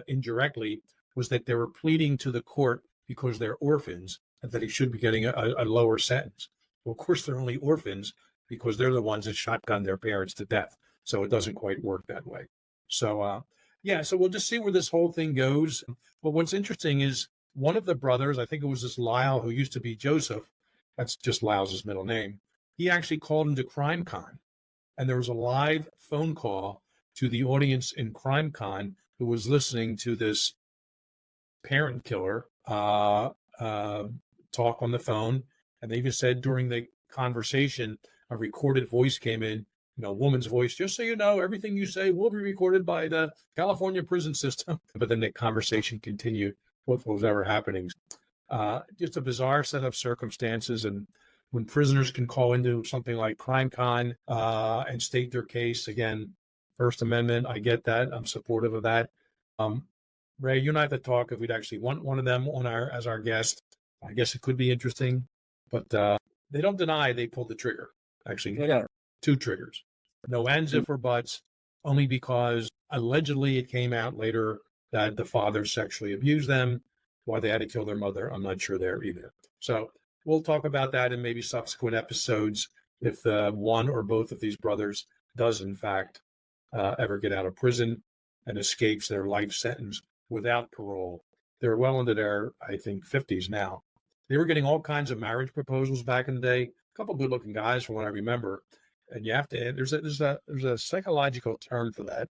indirectly, was that they were pleading to the court because they're orphans and that he should be getting a lower sentence. Well, of course, they're only orphans because they're the ones that shotgunned their parents to death. So it doesn't quite work that way. So, so we'll just see where this whole thing goes. But what's interesting is one of the brothers, I think it was this Lyle who used to be Joseph, that's just Lyle's middle name, he actually called into CrimeCon. And there was a live phone call to the audience in CrimeCon who was listening to this parent killer talk on the phone. And they even said during the conversation, a recorded voice came in, a woman's voice, just so you know, everything you say will be recorded by the California prison system. But then the conversation continued, what was ever happening. Just a bizarre set of circumstances. And when prisoners can call into something like CrimeCon and state their case, again, First Amendment, I get that. I'm supportive of that. Ray, you and I have to talk if we'd actually want one of them on as our guest. I guess it could be interesting, but they don't deny they pulled the trigger. Actually, Yeah. 2 triggers. No ands, if, or buts, only because allegedly it came out later that the father sexually abused them. Why they had to kill their mother, I'm not sure there either. So we'll talk about that in maybe subsequent episodes if one or both of these brothers does, in fact, ever get out of prison and escapes their life sentence without parole. They're well into their, I think, 50s now. They were getting all kinds of marriage proposals back in the day. A couple good-looking guys, from what I remember. And you have to. There's a psychological term for that.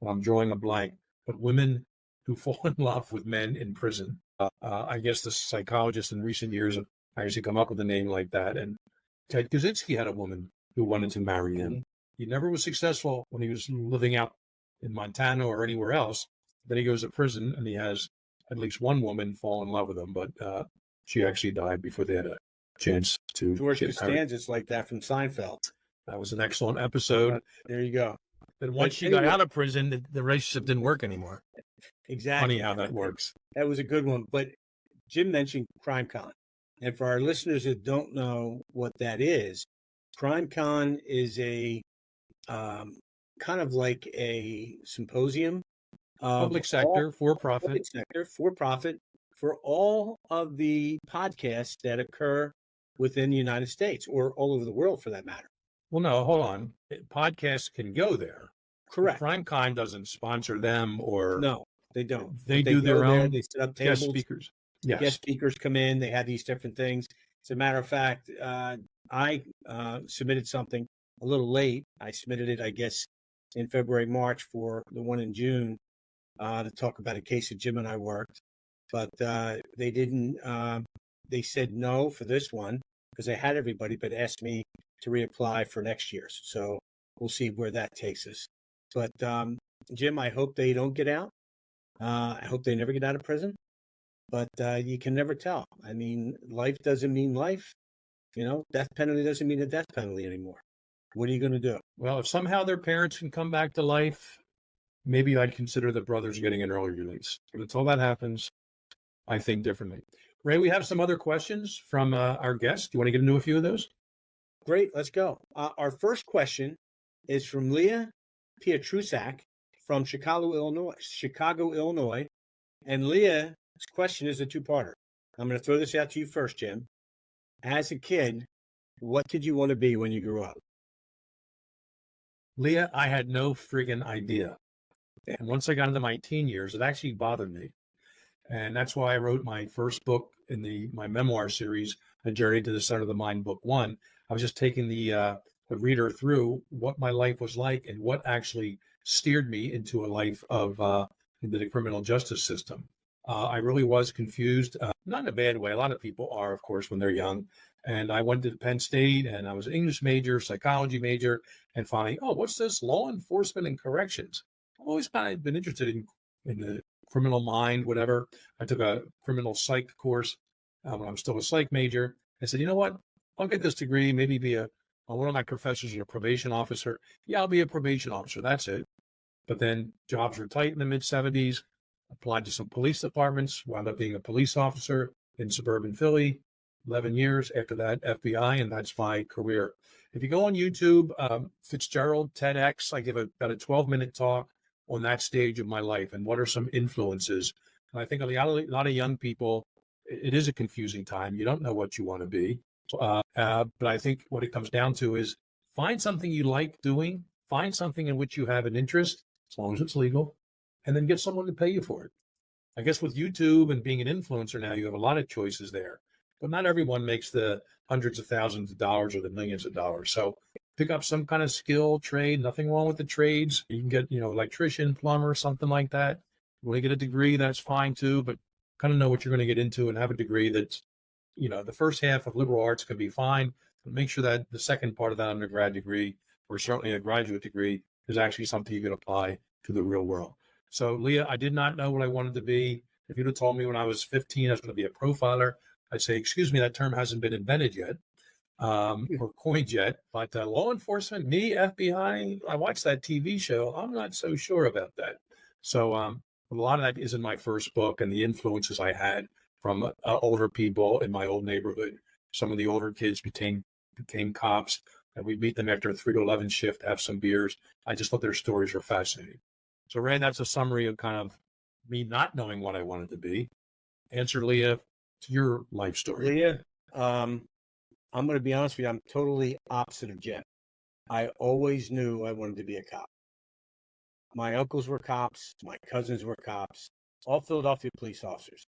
I'm drawing a blank. But women who fall in love with men in prison. I guess the psychologists in recent years have actually come up with a name like that. And Ted Kaczynski had a woman who wanted to marry him. Mm-hmm. He never was successful when he was living out in Montana or anywhere else. Then he goes to prison and he has at least one woman fall in love with him, but she actually died before they had a chance to. George Costanza's like that from Seinfeld. That was an excellent episode. There you go. Then once she got out of prison, the relationship didn't work anymore. Exactly. Funny how that works. That was a good one. But Jim mentioned CrimeCon. And for our listeners that don't know what that is, CrimeCon is a kind of like a symposium. Public sector, for-profit. Public sector, for-profit, for all of the podcasts that occur within the United States or all over the world for that matter. Well, no, hold on. Podcasts can go there. Correct. CrimeCon doesn't sponsor them or... No, they don't. They do their own. They set up tables. Guest speakers. Yes. Guest speakers come in. They have these different things. As a matter of fact, I submitted something a little late. I submitted it, I guess, in February, March for the one in June to talk about a case that Jim and I worked. But they didn't, they said no for this one because they had everybody, but asked me to reapply for next year's. So we'll see where that takes us. But Jim, I hope they don't get out. I hope they never get out of prison. But you can never tell. I mean, life doesn't mean life. Death penalty doesn't mean a death penalty anymore. What are you going to do? Well, if somehow their parents can come back to life, maybe I'd consider the brothers getting an early release. But until that happens, I think differently. Ray, we have some other questions from our guests. Do you want to get into a few of those? Great. Let's go. Our first question is from Leah Pietrusak from Chicago, Illinois. And Leah's question is a two-parter. I'm going to throw this out to you first, Jim. As a kid, what did you want to be when you grew up? Leah, I had no friggin' idea. And once I got into my teen years, it actually bothered me. And that's why I wrote my first book in my memoir series, A Journey to the Center of the Mind, Book 1. I was just taking the reader through what my life was like and what actually steered me into a life of into the criminal justice system. I really was confused, not in a bad way. A lot of people are, of course, when they're young. And I went to Penn State, and I was an English major, psychology major, and finally, what's this? Law enforcement and corrections. I've always kind of been interested in the criminal mind, whatever. I took a criminal psych course when I was still a psych major. I said, you know what? I'll get this degree, maybe be one of my professors or a probation officer. Yeah, I'll be a probation officer. That's it. But then jobs were tight in the mid 70s, applied to some police departments, wound up being a police officer in suburban Philly, 11 years after that, FBI, and that's my career. If you go on YouTube, Fitzgerald, TEDx, I give about a 12-minute talk on that stage of my life and what are some influences. And I think a lot of young people, it is a confusing time. You don't know what you want to be. But I think what it comes down to is find something you like doing, find something in which you have an interest, as long as it's legal, and then get someone to pay you for it. I guess with YouTube and being an influencer now, you have a lot of choices there, but not everyone makes the hundreds of thousands of dollars or the millions of dollars. So pick up some kind of skill trade, nothing wrong with the trades. You can get, electrician, plumber, something like that. You want to get a degree, that's fine too, but kind of know what you're going to get into and have a degree that's, the first half of liberal arts can be fine, but make sure that the second part of that undergrad degree, or certainly a graduate degree, is actually something you can apply to the real world. So, Leah, I did not know what I wanted to be. If you'd have told me when I was 15 I was going to be a profiler, I'd say, excuse me, that term hasn't been invented yet or coined yet. But law enforcement, me, FBI, I watched that TV show. I'm not so sure about that. So a lot of that is in my first book and the influences I had from older people in my old neighborhood. Some of the older kids became cops, and we'd meet them after a 3 to 11 shift, have some beers. I just thought their stories were fascinating. So, Rand, that's a summary of kind of me not knowing what I wanted to be. Answer, Leah, to your life story. Leah, I'm going to be honest with you. I'm totally opposite of Jen. I always knew I wanted to be a cop. My uncles were cops. My cousins were cops, all Philadelphia police officers.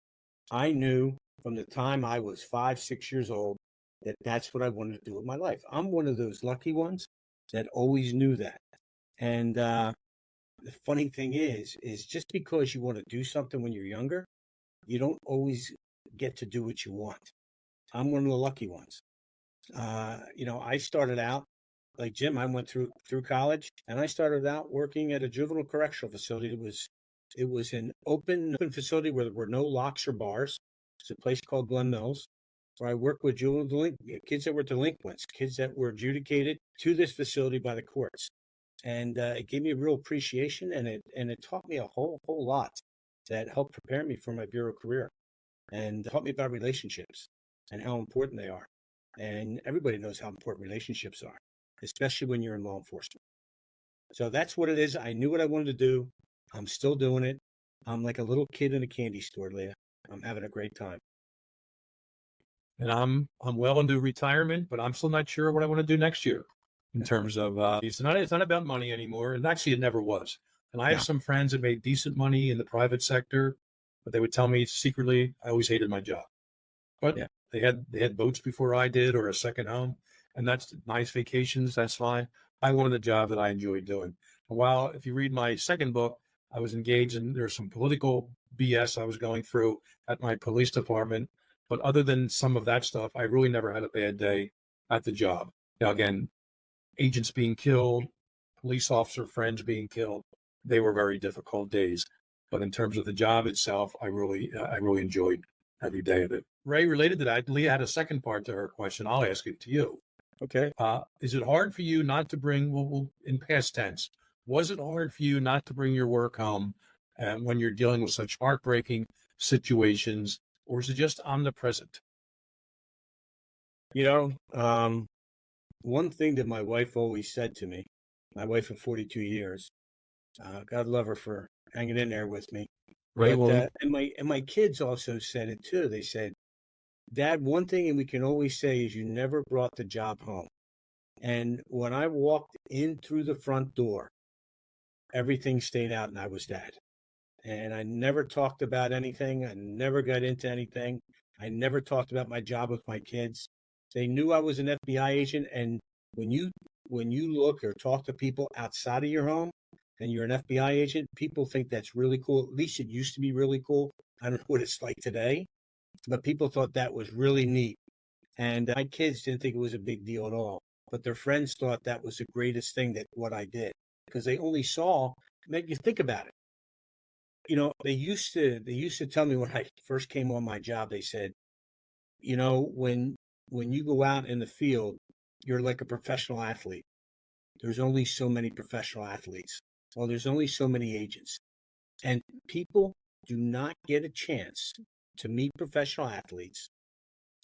I knew from the time I was 5, 6 years old that that's what I wanted to do with my life. I'm one of those lucky ones that always knew that. And the funny thing is just because you want to do something when you're younger, you don't always get to do what you want. I'm one of the lucky ones. I started out like Jim. I went through college, and I started out working at a juvenile correctional facility. It was an open facility where there were no locks or bars. It's a place called Glen Mills, where I worked with kids that were delinquents, kids that were adjudicated to this facility by the courts. And it gave me a real appreciation, and it taught me a whole lot that helped prepare me for my bureau career, and taught me about relationships and how important they are. And everybody knows how important relationships are, especially when you're in law enforcement. So that's what it is. I knew what I wanted to do. I'm still doing it. I'm like a little kid in a candy store, Leah. I'm having a great time. And I'm well into retirement, but I'm still not sure what I want to do next year in terms of it's not about money anymore. And actually it never was. And I have some friends that made decent money in the private sector, but they would tell me secretly I always hated my job. But they had boats before I did, or a second home, and that's nice vacations, that's fine. I wanted a job that I enjoyed doing. And while if you read my second book, I was engaged in there's some political BS I was going through at my police department. But other than some of that stuff, I really never had a bad day at the job. Now, again, agents being killed, police officer friends being killed, they were very difficult days. But in terms of the job itself, I really enjoyed every day of it. Ray, related to that, Leah had a second part to her question. I'll ask it to you. Okay. Is it hard for you not to bring, in past tense, was it hard for you not to bring your work home when you're dealing with such heartbreaking situations, or is it just omnipresent? One thing that my wife always said to me, my wife of 42 years, God love her for hanging in there with me. Right. But, and my kids also said it too. They said, Dad, one thing we can always say is you never brought the job home. And when I walked in through the front door, everything stayed out and I was Dad. And I never talked about anything. I never got into anything. I never talked about my job with my kids. They knew I was an FBI agent. And when you look or talk to people outside of your home and you're an FBI agent, people think that's really cool. At least it used to be really cool. I don't know what it's like today, but people thought that was really neat. And my kids didn't think it was a big deal at all. But their friends thought that was the greatest thing that what I did, because they only saw, make you think about it. They used to tell me when I first came on my job, they said, when you go out in the field, you're like a professional athlete. There's only so many professional athletes. Well, there's only so many agents, and people do not get a chance to meet professional athletes,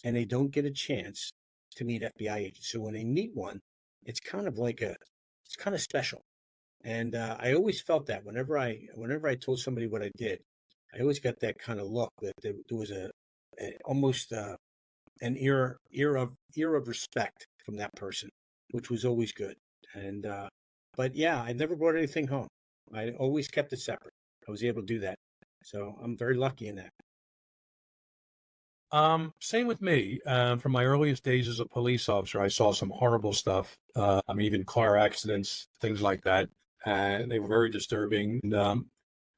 and they don't get a chance to meet FBI agents. So when they meet one, it's kind of like it's kind of special. And I always felt that whenever I told somebody what I did, I always got that kind of look that there was almost an ear of respect from that person, which was always good. And but yeah, I never brought anything home. I always kept it separate. I was able to do that, so I'm very lucky in that. Same with me. From my earliest days as a police officer, I saw some horrible stuff. Even car accidents, things like that. They were very disturbing. And,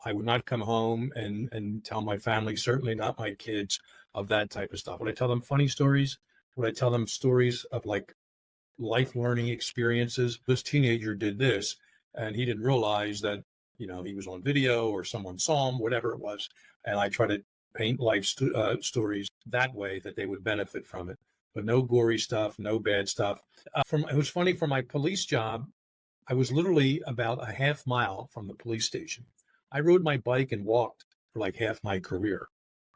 I would not come home and tell my family, certainly not my kids, of that type of stuff. Would I tell them funny stories? Would I tell them stories of like life learning experiences? This teenager did this, and he didn't realize that, he was on video or someone saw him, whatever it was. And I try to paint life stories that way that they would benefit from it. But no gory stuff, no bad stuff. It was funny for my police job. I was literally about a half mile from the police station. I rode my bike and walked for like half my career.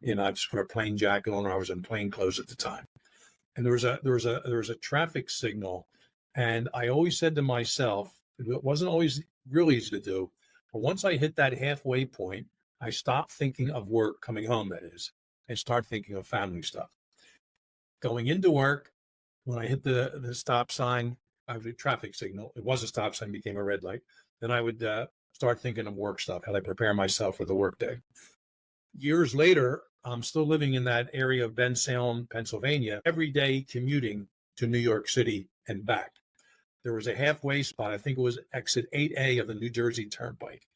I just put a plain jacket on, or I was in plain clothes at the time. And there was a traffic signal, and I always said to myself, it wasn't always real easy to do, but once I hit that halfway point, I stopped thinking of work coming home, that is, and start thinking of family stuff. Going into work, when I hit the stop sign, I would traffic signal. It was a stop sign, became a red light. Then I would start thinking of work stuff, how I prepare myself for the workday. Years later, I'm still living in that area of Bensalem, Pennsylvania, every day commuting to New York City and back. There was a halfway spot. I think it was exit 8A of the New Jersey Turnpike.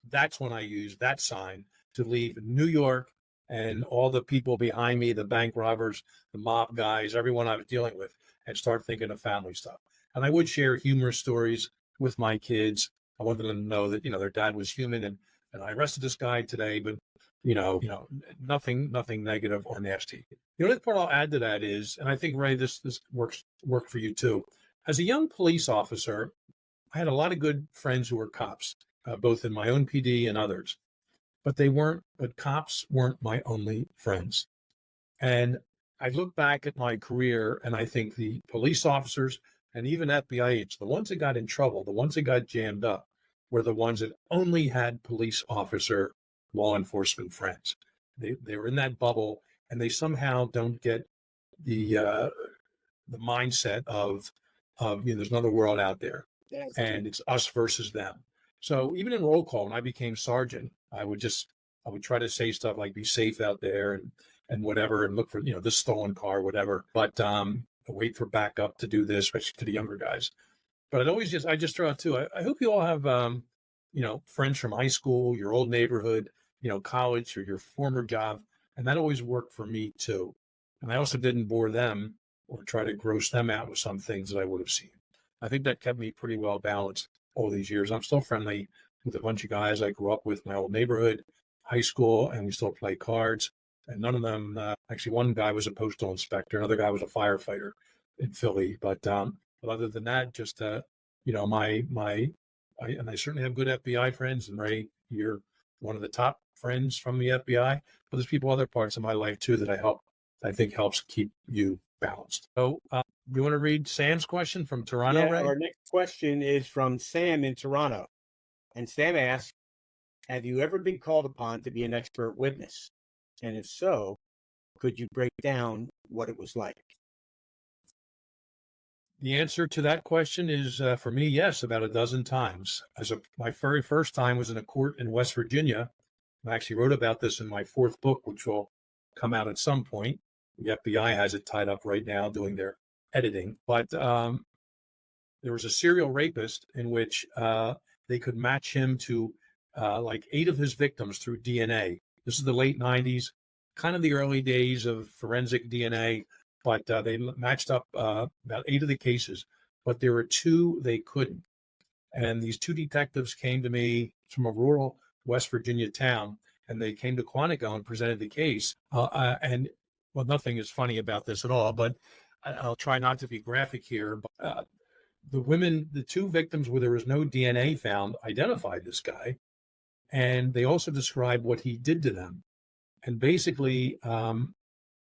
That's when I used that sign to leave New York and all the people behind me, the bank robbers, the mob guys, everyone I was dealing with, and start thinking of family stuff. And I would share humorous stories with my kids. I wanted them to know that, their dad was human, and I arrested this guy today, but nothing negative or nasty. The only part I'll add to that is, and I think, Ray, this worked for you too. As a young police officer, I had a lot of good friends who were cops, both in my own PD and others, but cops weren't my only friends. And I look back at my career and I think the police officers and even FBI agents, the ones that got in trouble, the ones that got jammed up, were the ones that only had police officer law enforcement friends. They were in that bubble, and they somehow don't get the mindset of there's another world out there, and it's us versus them. So even in roll call, when I became sergeant, I would try to say stuff like "be safe out there" and whatever, and look for this stolen car, whatever. But wait for backup to do this, especially to the younger guys. But I just throw out too. I hope you all have friends from high school, your old neighborhood, college, or your former job, and that always worked for me too. And I also didn't bore them or try to gross them out with some things that I would have seen. I think that kept me pretty well balanced all these years. I'm still friendly with a bunch of guys I grew up with, my old neighborhood, high school, and we still play cards. And none of them, actually, one guy was a postal inspector, another guy was a firefighter in Philly. But other than that, just and I certainly have good FBI friends. And Ray, you're one of the top friends from the FBI. But there's people other parts of my life too that I think helps keep you balanced. So, you want to read Sam's question from Toronto, Yeah, Ray? our next question is from Sam in Toronto. And Sam asks, have you ever been called upon to be an expert witness? And if so, could you break down what it was like? The answer to that question is, for me, yes, about a dozen times. My very first time was in a court in West Virginia. I actually wrote about this in my fourth book, which will come out at some point. The FBI has it tied up right now doing their editing. But there was a serial rapist in which they could match him to like 8 of his victims through DNA. This is the late 90s, kind of the early days of forensic DNA, but they matched up about 8 of the cases, but there were 2 they couldn't. And these 2 detectives came to me from a rural West Virginia town, and they came to Quantico and presented the case. And well, nothing is funny about this at all, but I'll try not to be graphic here. But the two victims where there was no DNA found, identified this guy, and they also described what he did to them. And basically,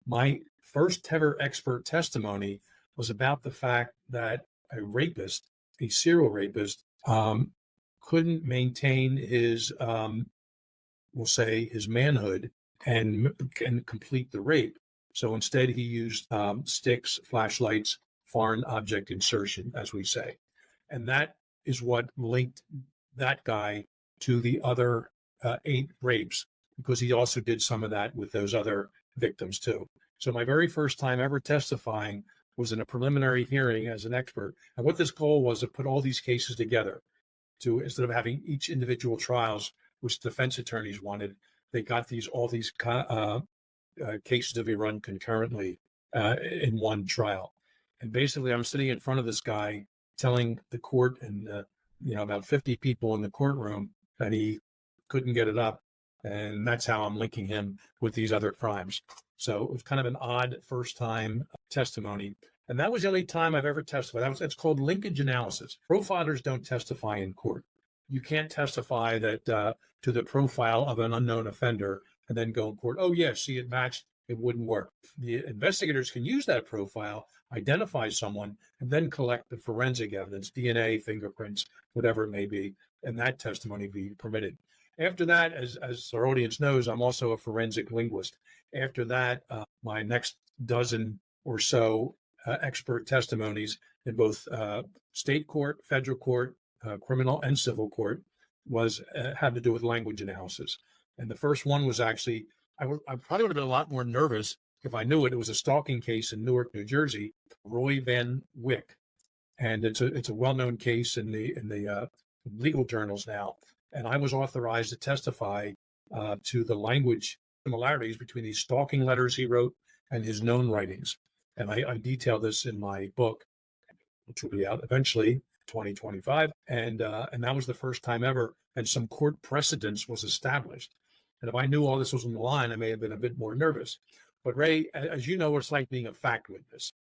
my first ever expert testimony was about the fact that a rapist, a serial rapist, couldn't maintain his, we'll say, his manhood and complete the rape. So instead, he used sticks, flashlights, foreign object insertion, as we say. And that is what linked that guy to the other 8 rapes, because he also did some of that with those other victims too. So my very first time ever testifying was in a preliminary hearing as an expert. And what this goal was to put all these cases together, to, instead of having each individual trials, which defense attorneys wanted, they got all these cases to be run concurrently in one trial. And basically, I'm sitting in front of this guy telling the court and about 50 people in the courtroom that he couldn't get it up, and that's how I'm linking him with these other crimes. So it was kind of an odd first time testimony. And that was the only time I've ever testified. It's called linkage analysis. Profilers don't testify in court. You can't testify that to the profile of an unknown offender and then go in court. Oh, yeah, see, it matched. It wouldn't work. The investigators can use that profile, identify someone, and then collect the forensic evidence, DNA, fingerprints, whatever it may be, and that testimony be permitted. After that, as our audience knows, I'm also a forensic linguist. After that, my next dozen or so expert testimonies in both state court, federal court, criminal and civil court had to do with language analysis. And the first one was actually, I probably would have been a lot more nervous if I knew it. It was a stalking case in Newark, New Jersey, Roy Van Wyck. And it's a well-known case in the legal journals now. And I was authorized to testify to the language similarities between these stalking letters he wrote and his known writings. And I detail this in my book, which will be out eventually, 2025. And that was the first time ever. And some court precedence was established. And if I knew all this was on the line, I may have been a bit more nervous. But Ray, as you know, it's like being a fact witness.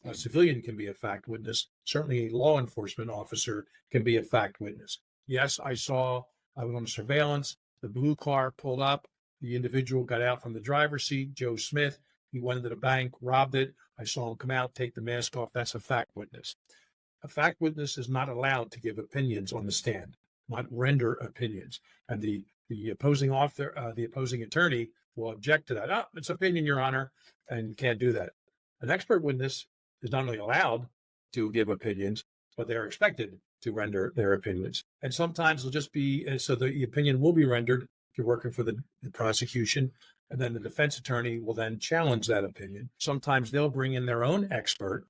A civilian can be a fact witness. Certainly a law enforcement officer can be a fact witness. Yes, I was on surveillance. The blue car pulled up. The individual got out from the driver's seat, Joe Smith. He went into the bank, robbed it. I saw him come out, take the mask off. That's a fact witness. A fact witness is not allowed to give opinions on the stand, not render opinions. And the opposing author, the opposing attorney will object to that. Oh, it's opinion, Your Honor, and you can't do that. An expert witness is not only allowed to give opinions, but they're expected to render their opinions. And sometimes it'll just be, so the opinion will be rendered if you're working for the prosecution, and then the defense attorney will then challenge that opinion. Sometimes they'll bring in their own expert,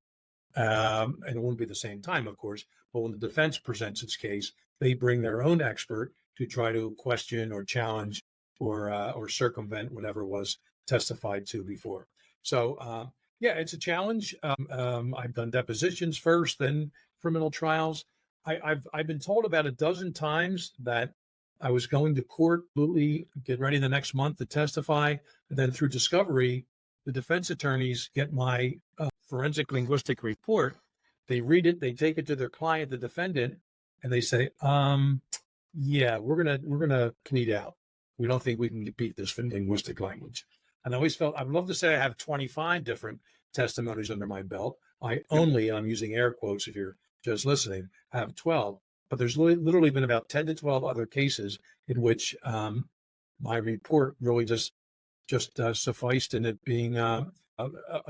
and it won't be the same time, of course, but when the defense presents its case, they bring their own expert to try to question or challenge or circumvent whatever was testified to before. So, yeah, it's a challenge. I've done depositions first, then criminal trials. I've been told about a dozen times that I was going to court, absolutely get ready the next month to testify, and then through discovery, the defense attorneys get my forensic linguistic report. They read it, they take it to their client, the defendant, and they say, "Yeah, we're gonna plead out. We don't think we can beat this linguistic language." And I always felt, I'd love to say I have 25 different testimonies under my belt. I'm using air quotes if you're just listening, have 12. But there's literally been about 10 to 12 other cases in which my report really just sufficed in it being a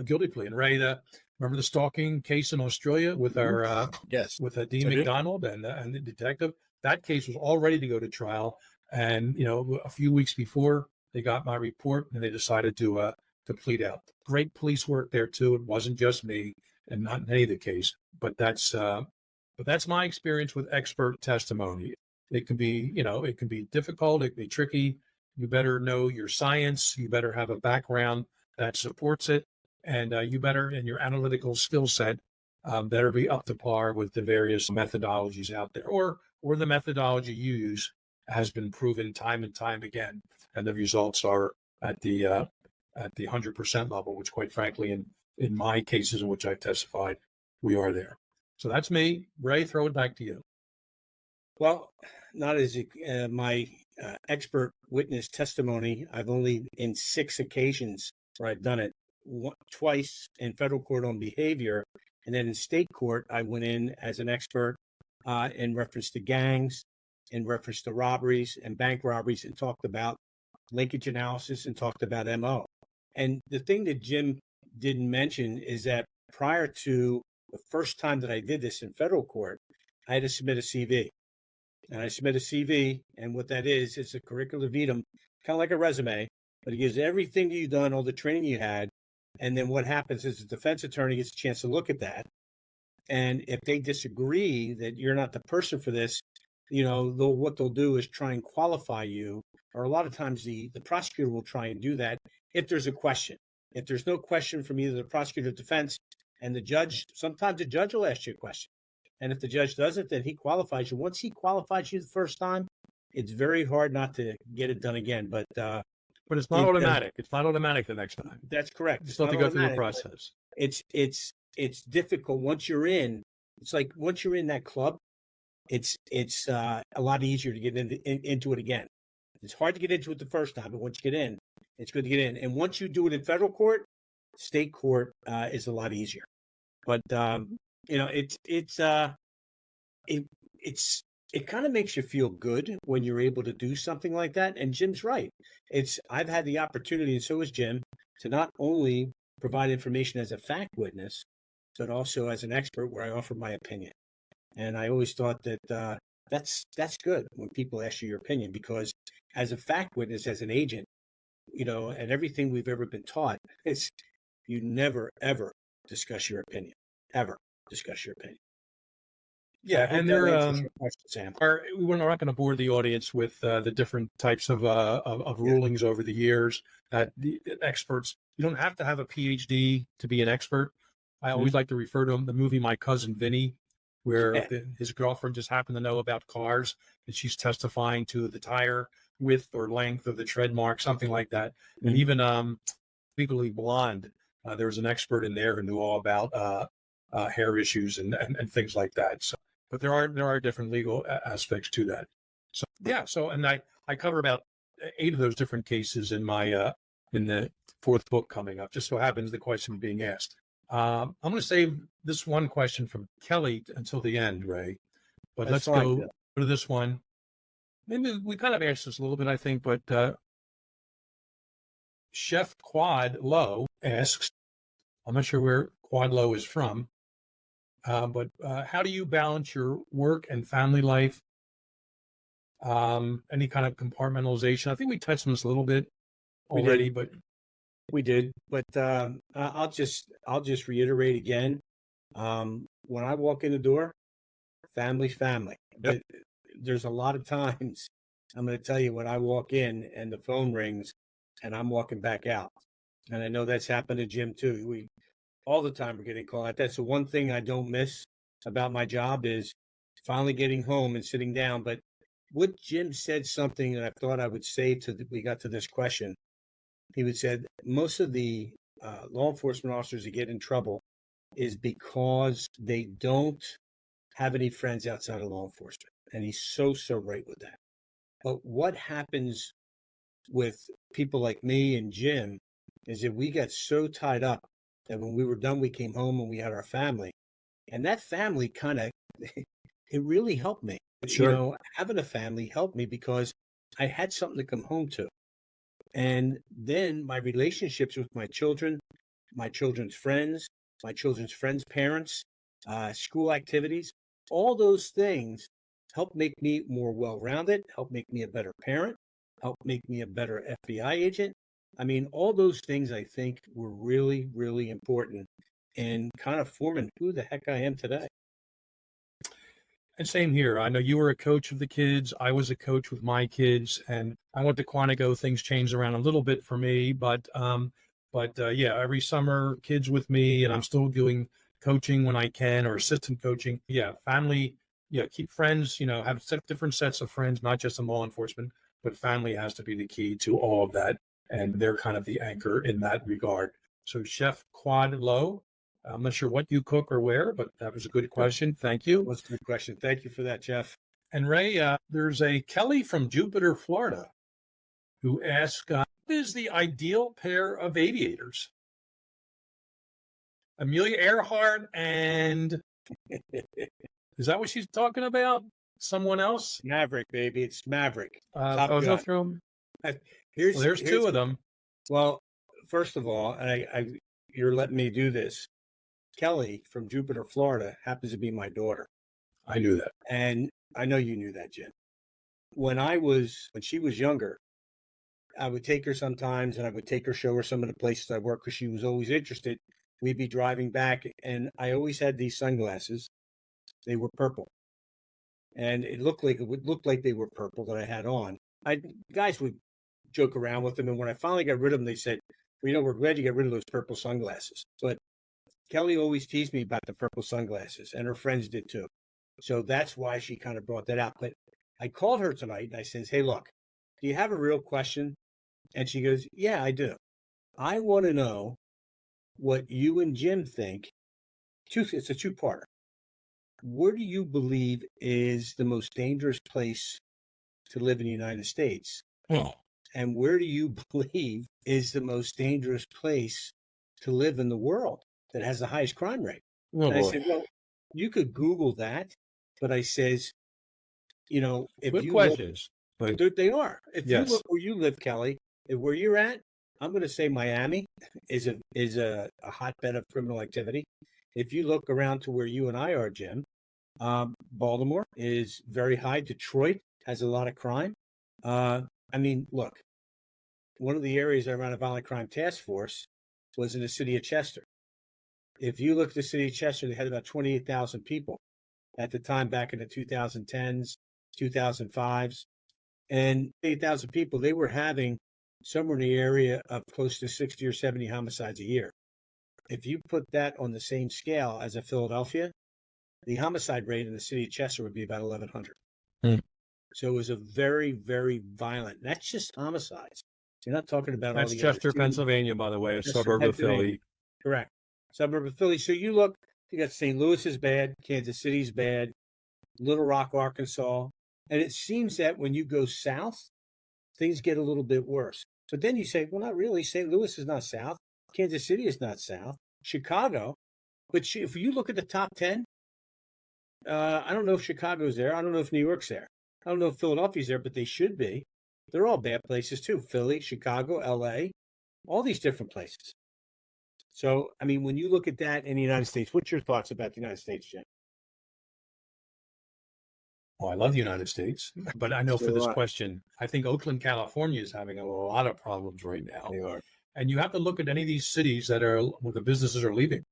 guilty plea. And Ray, remember the stalking case in Australia with our yes, with Dean McDonald and the detective? That case was all ready to go to trial, and a few weeks before they got my report, and they decided to plead out. Great police work there too. It wasn't just me, and not in any of the case, but that's my experience with expert testimony. It can be, it can be difficult. It can be tricky. You better know your science. You better have a background that supports it, and you better, in your analytical skill set, better be up to par with the various methodologies out there, or the methodology you use has been proven time and time again, and the results are at the 100% level, which, quite frankly, in my cases in which I've testified, we are there. So that's me. Ray, throw it back to you. Well, not as my expert witness testimony. I've only in 6 occasions where I've done it. Twice in federal court on behavior, and then in state court, I went in as an expert in reference to gangs, in reference to robberies and bank robberies, and talked about linkage analysis and talked about MO. And the thing that Jim didn't mention is that prior to the first time that I did this in federal court, I had to submit a CV. And I submit a CV, and what that is, it's a curriculum vitae, kind of like a resume, but it gives everything that you've done, all the training you had. And then what happens is the defense attorney gets a chance to look at that. And if they disagree that you're not the person for this, what they'll do is try and qualify you. Or a lot of times the prosecutor will try and do that if there's a question. If there's no question from either the prosecutor or defense and the judge, sometimes the judge will ask you a question. And if the judge doesn't, then he qualifies you. Once he qualifies you the first time, it's very hard not to get it done again. But it's not automatic. It's not automatic the next time. That's correct. You still have to go through the process. It's difficult once you're in. It's like once you're in that club, it's a lot easier to get into it again. It's hard to get into it the first time, but once you get in, it's good to get in. And once you do it in federal court, state court is a lot easier. But it kind of makes you feel good when you're able to do something like that. And Jim's right. I've had the opportunity, and so has Jim, to not only provide information as a fact witness, but also as an expert where I offer my opinion. And I always thought that that's good when people ask you your opinion, because as a fact witness, as an agent, and everything we've ever been taught is you never, ever discuss your opinion. Ever discuss your opinion. Yeah, and there Sam. We're not going to bore the audience with the different types of rulings over the years. That the experts, you don't have to have a PhD to be an expert. I always like to refer to the movie My Cousin Vinny, where his girlfriend just happened to know about cars, and she's testifying to the tire width or length of the tread mark, something like that. And even Legally Blonde, there was an expert in there who knew all about hair issues and things like that. So, but there are different legal aspects to that. So yeah. So and I cover about 8 of those different cases in my in the 4th book coming up. Just so happens the question being asked. I'm going to save this one question from Kelly until the end, Ray. But let's go to this one. Maybe we kind of asked this a little bit, I think, but Chef Quad Low asks, I'm not sure where Quad Low is from, but how do you balance your work and family life? Any kind of compartmentalization? I think we touched on this a little bit already, but we did. But I'll just reiterate again. When I walk in the door, family's family. Yep. There's a lot of times I'm going to tell you when I walk in and the phone rings and I'm walking back out. And I know that's happened to Jim too. All the time we're getting called out. That's the one thing I don't miss about my job is finally getting home and sitting down. But what Jim said something that I thought I would say we got to this question. He would said most of the law enforcement officers that get in trouble is because they don't have any friends outside of law enforcement. And he's so right with that. But what happens with people like me and Jim is that we got so tied up that when we were done, we came home and we had our family. And that family kind of, it really helped me. Sure. Having a family helped me because I had something to come home to. And then my relationships with my children, my children's friends parents, school activities, all those things help make me more well-rounded, help make me a better parent, help make me a better FBI agent. I mean, all those things I think were really, really important in kind of forming who the heck I am today. And same here. I know you were a coach of the kids. I was a coach with my kids, and I went to Quantico. Things changed around a little bit for me, but yeah, every summer kids with me, and I'm still doing coaching when I can or assistant coaching. Yeah, family. Yeah, keep friends. Have different sets of friends, not just in law enforcement, but family has to be the key to all of that, and they're kind of the anchor in that regard. So, Chef Quad Low, I'm not sure what you cook or where, but that was a good question. Thank you. That's a good question. Thank you for that, Jeff. And Ray, there's a Kelly from Jupiter, Florida, who asked, what is the ideal pair of aviators? Amelia Earhart and is that what she's talking about? Someone else? Maverick, baby. It's Maverick. I was going through them. There's two of them. Well, first of all, and you're letting me do this. Kelly from Jupiter, Florida, happens to be my daughter. I knew that. And I know you knew that, Jim. When she was younger, I would take her sometimes and I would take her, show her some of the places I work because she was always interested. We'd be driving back and I always had these sunglasses. They were purple. And it looked like they were purple that I had on. Guys would joke around with them. And when I finally got rid of them, they said, well, we're glad you got rid of those purple sunglasses. But Kelly always teased me about the purple sunglasses, and her friends did too. So that's why she kind of brought that out. But I called her tonight and I says, hey, look, do you have a real question? And she goes, yeah, I do. I want to know what you and Jim think. It's a two-parter. Where do you believe is the most dangerous place to live in the United States? Oh. And where do you believe is the most dangerous place to live in the world that has the highest crime rate? Oh, and I said, well, you could Google that. But I says, if good you questions. Look, they are. If yes. you look where you live, Kelly, where you're at, I'm going to say Miami is a hotbed of criminal activity. If you look around to where you and I are, Jim, Baltimore is very high. Detroit has a lot of crime. Look, one of the areas I ran a violent crime task force was in the city of Chester. If you look at the city of Chester, they had about 28,000 people at the time back in the 2010s, 2005s. And 8,000 people, they were having somewhere in the area of close to 60 or 70 homicides a year. If you put that on the same scale as a Philadelphia, the homicide rate in the city of Chester would be about 1,100. So it was a very, very violent. That's just homicides. You're not talking about that's all the Chester, other Pennsylvania, by the way, a suburb of Philly. Correct. Suburb of Philly. So you got St. Louis is bad, Kansas City's bad, Little Rock, Arkansas. And it seems that when you go south, things get a little bit worse. But then you say, well, not really. St. Louis is not south. Kansas City is not south. Chicago. But if you look at the top 10, I don't know if Chicago's there. I don't know if New York's there. I don't know if Philadelphia's there, but they should be. They're all bad places too. Philly, Chicago, LA, all these different places. So, when you look at that in the United States, what's your thoughts about the United States, Jim? Well, I love the United States, but I know for this question, I think Oakland, California is having a lot of problems right now. They are. And you have to look at any of these cities where the businesses are leaving.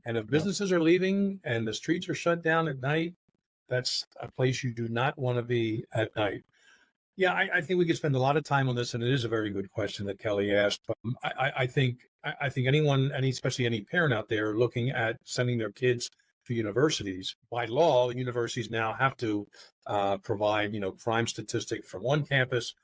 And if businesses are leaving and the streets are shut down at night, that's a place you do not want to be at night. Yeah, I think we could spend a lot of time on this, and it is a very good question that Kelly asked. But I think anyone, especially any parent out there looking at sending their kids to universities, by law, universities now have to provide, crime statistic from one campus,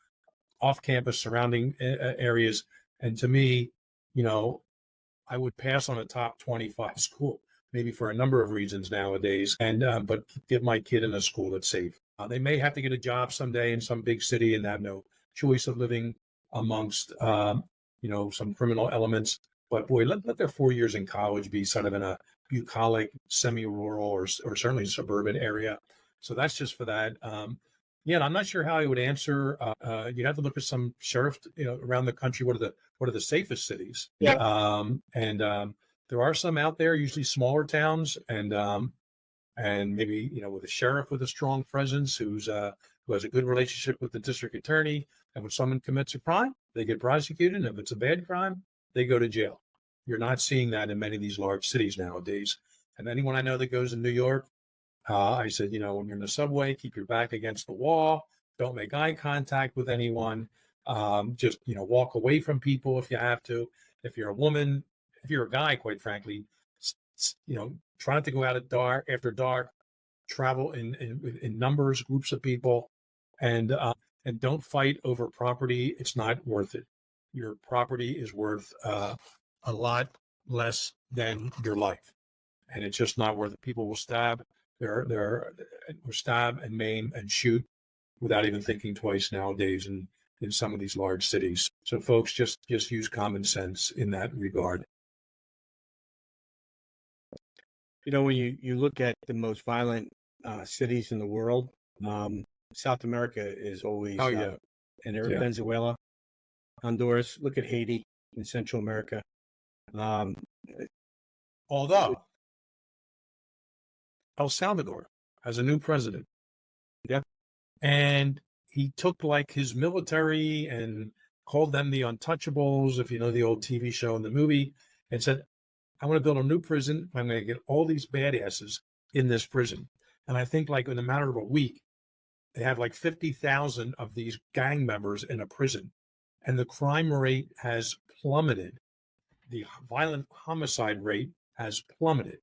off campus, surrounding areas. And to me, I would pass on a top 25 school, maybe for a number of reasons nowadays, but get my kid in a school that's safe. They may have to get a job someday in some big city and have no choice of living amongst, some criminal elements. But boy, let their 4 years in college be sort of in a bucolic, semi-rural, or certainly suburban area. So that's just for that. And I'm not sure how I would answer. You'd have to look at some sheriff, around the country. What are the safest cities? Yeah. There are some out there, usually smaller towns, and maybe with a sheriff with a strong presence who has a good relationship with the district attorney. And when someone commits a crime, they get prosecuted. And if it's a bad crime, they go to jail. You're not seeing that in many of these large cities nowadays. And anyone I know that goes to New York, I said, when you're in the subway, keep your back against the wall. Don't make eye contact with anyone. Just, walk away from people if you have to. If you're a woman, if you're a guy, quite frankly, try not to go out after dark, travel in numbers, groups of people, and don't fight over property. It's not worth it. Your property is worth a lot less than your life. And it's just not worth it. People will stab, stab and maim and shoot without even thinking twice nowadays in some of these large cities. So folks, just use common sense in that regard. When you look at the most violent cities in the world, South America is always Oh yeah, and there yeah. Venezuela, Honduras. Look at Haiti in Central America. Um, Although El Salvador has a new president. Yeah. And he took like his military and called them the untouchables, if you know the old TV show and the movie, and said, I want to build a new prison. I'm going to get all these badasses in this prison. And I think like in a matter of a week, they have like 50,000 of these gang members in a prison. And the crime rate has plummeted. The violent homicide rate has plummeted.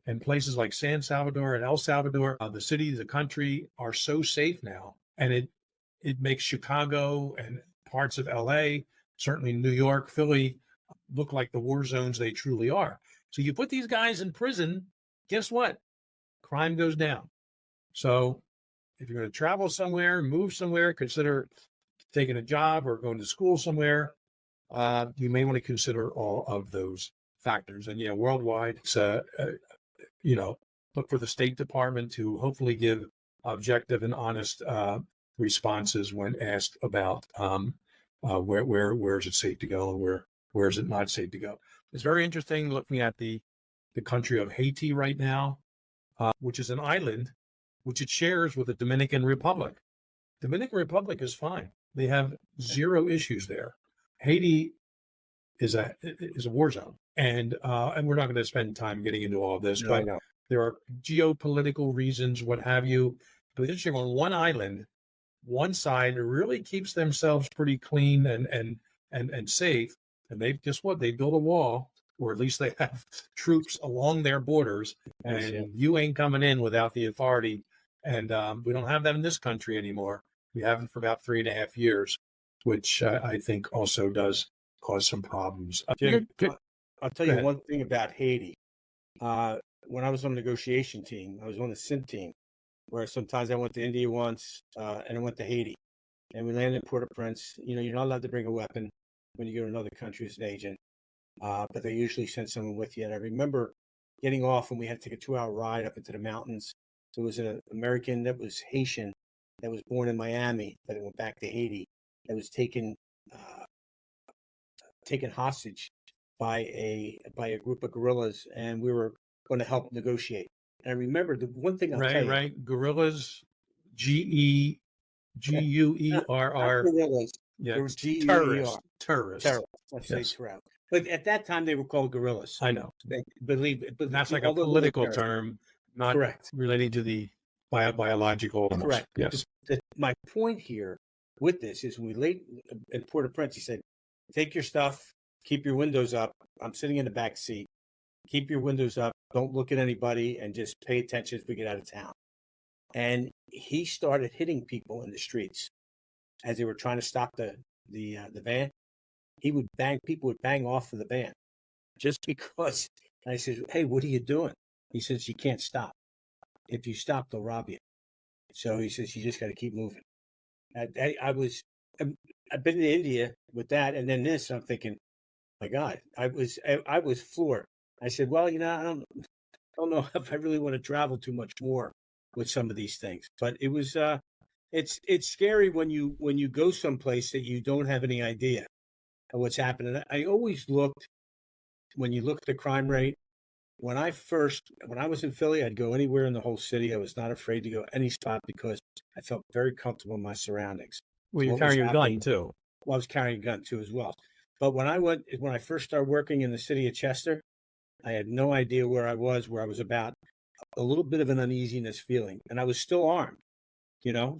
And places like San Salvador and El Salvador, the city, the country are so safe now. And it makes Chicago and parts of LA, certainly New York, Philly, look like the war zones they truly are. So you put these guys in prison, guess what? Crime goes down. So if you're going to travel somewhere, move somewhere, consider taking a job or going to school somewhere, you may want to consider all of those factors. And worldwide, it's look for the State Department to hopefully give objective and honest responses when asked about where is it safe to go and where is it not safe to go. It's very interesting looking at the country of Haiti right now, which is an island which it shares with the Dominican Republic. Dominican Republic is fine. They have zero issues there. Haiti is a war zone, and we're not going to spend time getting into all of this, but there are geopolitical reasons, what have you. But it's interesting, on one island, one side really keeps themselves pretty clean and safe, and they've they built a wall, or at least they have troops along their borders, and you ain't coming in without the authority. And we don't have that in this country anymore. We haven't for about 3.5 years, which I think also does cause some problems. Jim, I'll tell you one thing about Haiti. When I was on the negotiation team, I was on the SIM team, where sometimes I went to India once, and I went to Haiti. And we landed in Port-au-Prince. You're not allowed to bring a weapon when you go to another country as an agent, but they usually send someone with you. And I remember getting off, and we had to take a 2-hour ride up into the mountains. There was an American that was Haitian that was born in Miami, that went back to Haiti, that was taken hostage by a group of guerrillas, and we were going to help negotiate. And I remember the one thing I'll tell you. Right. Guerrillas, GEGUERR. Guerrillas. Yeah, There was terrorists. Let's say terrorists. But at that time, they were called guerrillas. I know. But that's like a political term, not correct, relating to the biological. Correct. Yes. My point here with this is, when we laid in Port-au-Prince, he said, take your stuff, keep your windows up. I'm sitting in the back seat. Keep your windows up. Don't look at anybody, and just pay attention as we get out of town. And he started hitting people in the streets as they were trying to stop the van. People would bang off of the van just because. And I said, hey, what are you doing? He says, you can't stop. If you stop, they'll rob you. So he says, you just got to keep moving. I've been to India with that, and then this, I'm thinking, my God, I was floored. I said, well, I don't know if I really want to travel too much more with some of these things. But it was, it's scary when you go someplace that you don't have any idea of what's happening. I always looked, when you look at the crime rate, when I was in Philly, I'd go anywhere in the whole city. I was not afraid to go any spot because I felt very comfortable in my surroundings. Well, you're carrying a gun too. Well, I was carrying a gun too as well. But when I first started working in the city of Chester, I had no idea where I was about. A little bit of an uneasiness feeling, and I was still armed,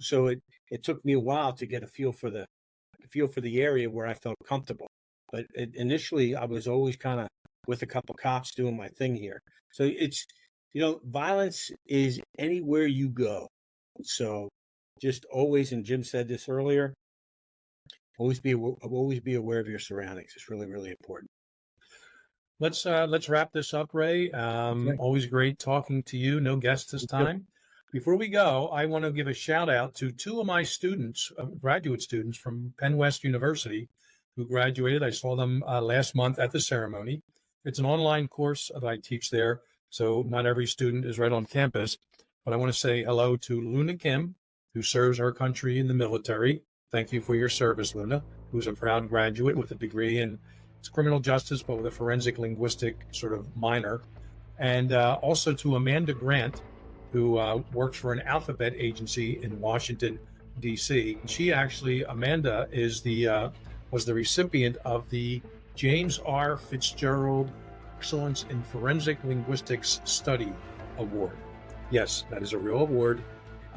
So it took me a while to get a feel for the area where I felt comfortable. But initially, I was always kind of with a couple cops doing my thing here. So it's, violence is anywhere you go. So just always, and Jim said this earlier, always be aware of your surroundings. It's really, really important. let's wrap this up, Ray. Okay. Always great talking to you. No guests this time. Before we go, I want to give a shout out to two of my students, graduate students from Penn West University, who graduated. I saw them last month at the ceremony. It's an online course that I teach there, so not every student is right on campus. But I want to say hello to Luna Kim, who serves our country in the military. Thank you for your service, Luna, who's a proud graduate with a degree in criminal justice, but with a forensic linguistic sort of minor. And also to Amanda Grant, who works for an alphabet agency in Washington, D.C. She actually, Amanda, was the recipient of the James R. Fitzgerald Excellence in Forensic Linguistics Study Award. Yes, that is a real award.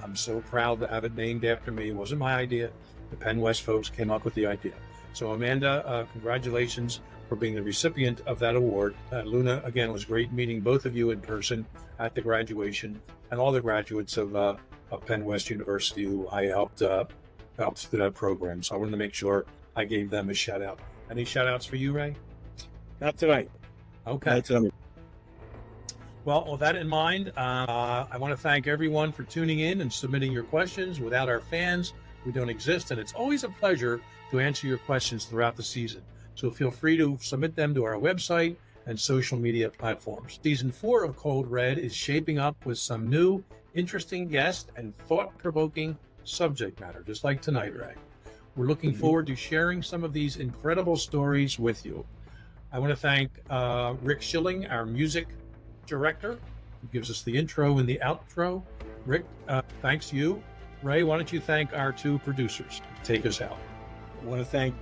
I'm so proud to have it named after me. It wasn't my idea. The Penn West folks came up with the idea. So Amanda, congratulations for being the recipient of that award. Luna, again, it was great meeting both of you in person at the graduation, and all the graduates of Penn West University who I helped through that program. So I wanted to make sure I gave them a shout out. Any shout outs for you, Ray? Not tonight. Okay. Well, with that in mind, I want to thank everyone for tuning in and submitting your questions. Without our fans, we don't exist, and it's always a pleasure to answer your questions throughout the season. So feel free to submit them to our website and social media platforms. Season 4 of Cold Red is shaping up with some new, interesting guests and thought-provoking subject matter, just like tonight, Ray. We're looking forward to sharing some of these incredible stories with you. I want to thank Rick Schilling, our music director, who gives us the intro and the outro. Rick, thanks to you. Ray, why don't you thank our two producers? Take us out. I want to thank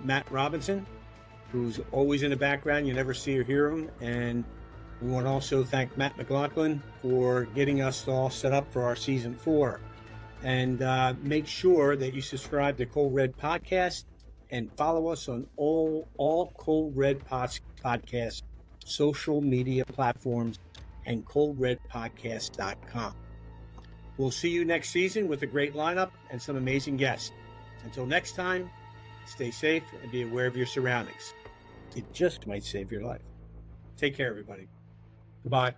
Matt Robinson, who's always in the background. You never see or hear him. And we want to also thank Matt McLaughlin for getting us all set up for our season 4. And make sure that you subscribe to Cold Red Podcast and follow us on all Cold Red Podcast social media platforms and coldredpodcast.com. We'll see you next season with a great lineup and some amazing guests. Until next time, stay safe and be aware of your surroundings. It just might save your life. Take care, everybody. Goodbye.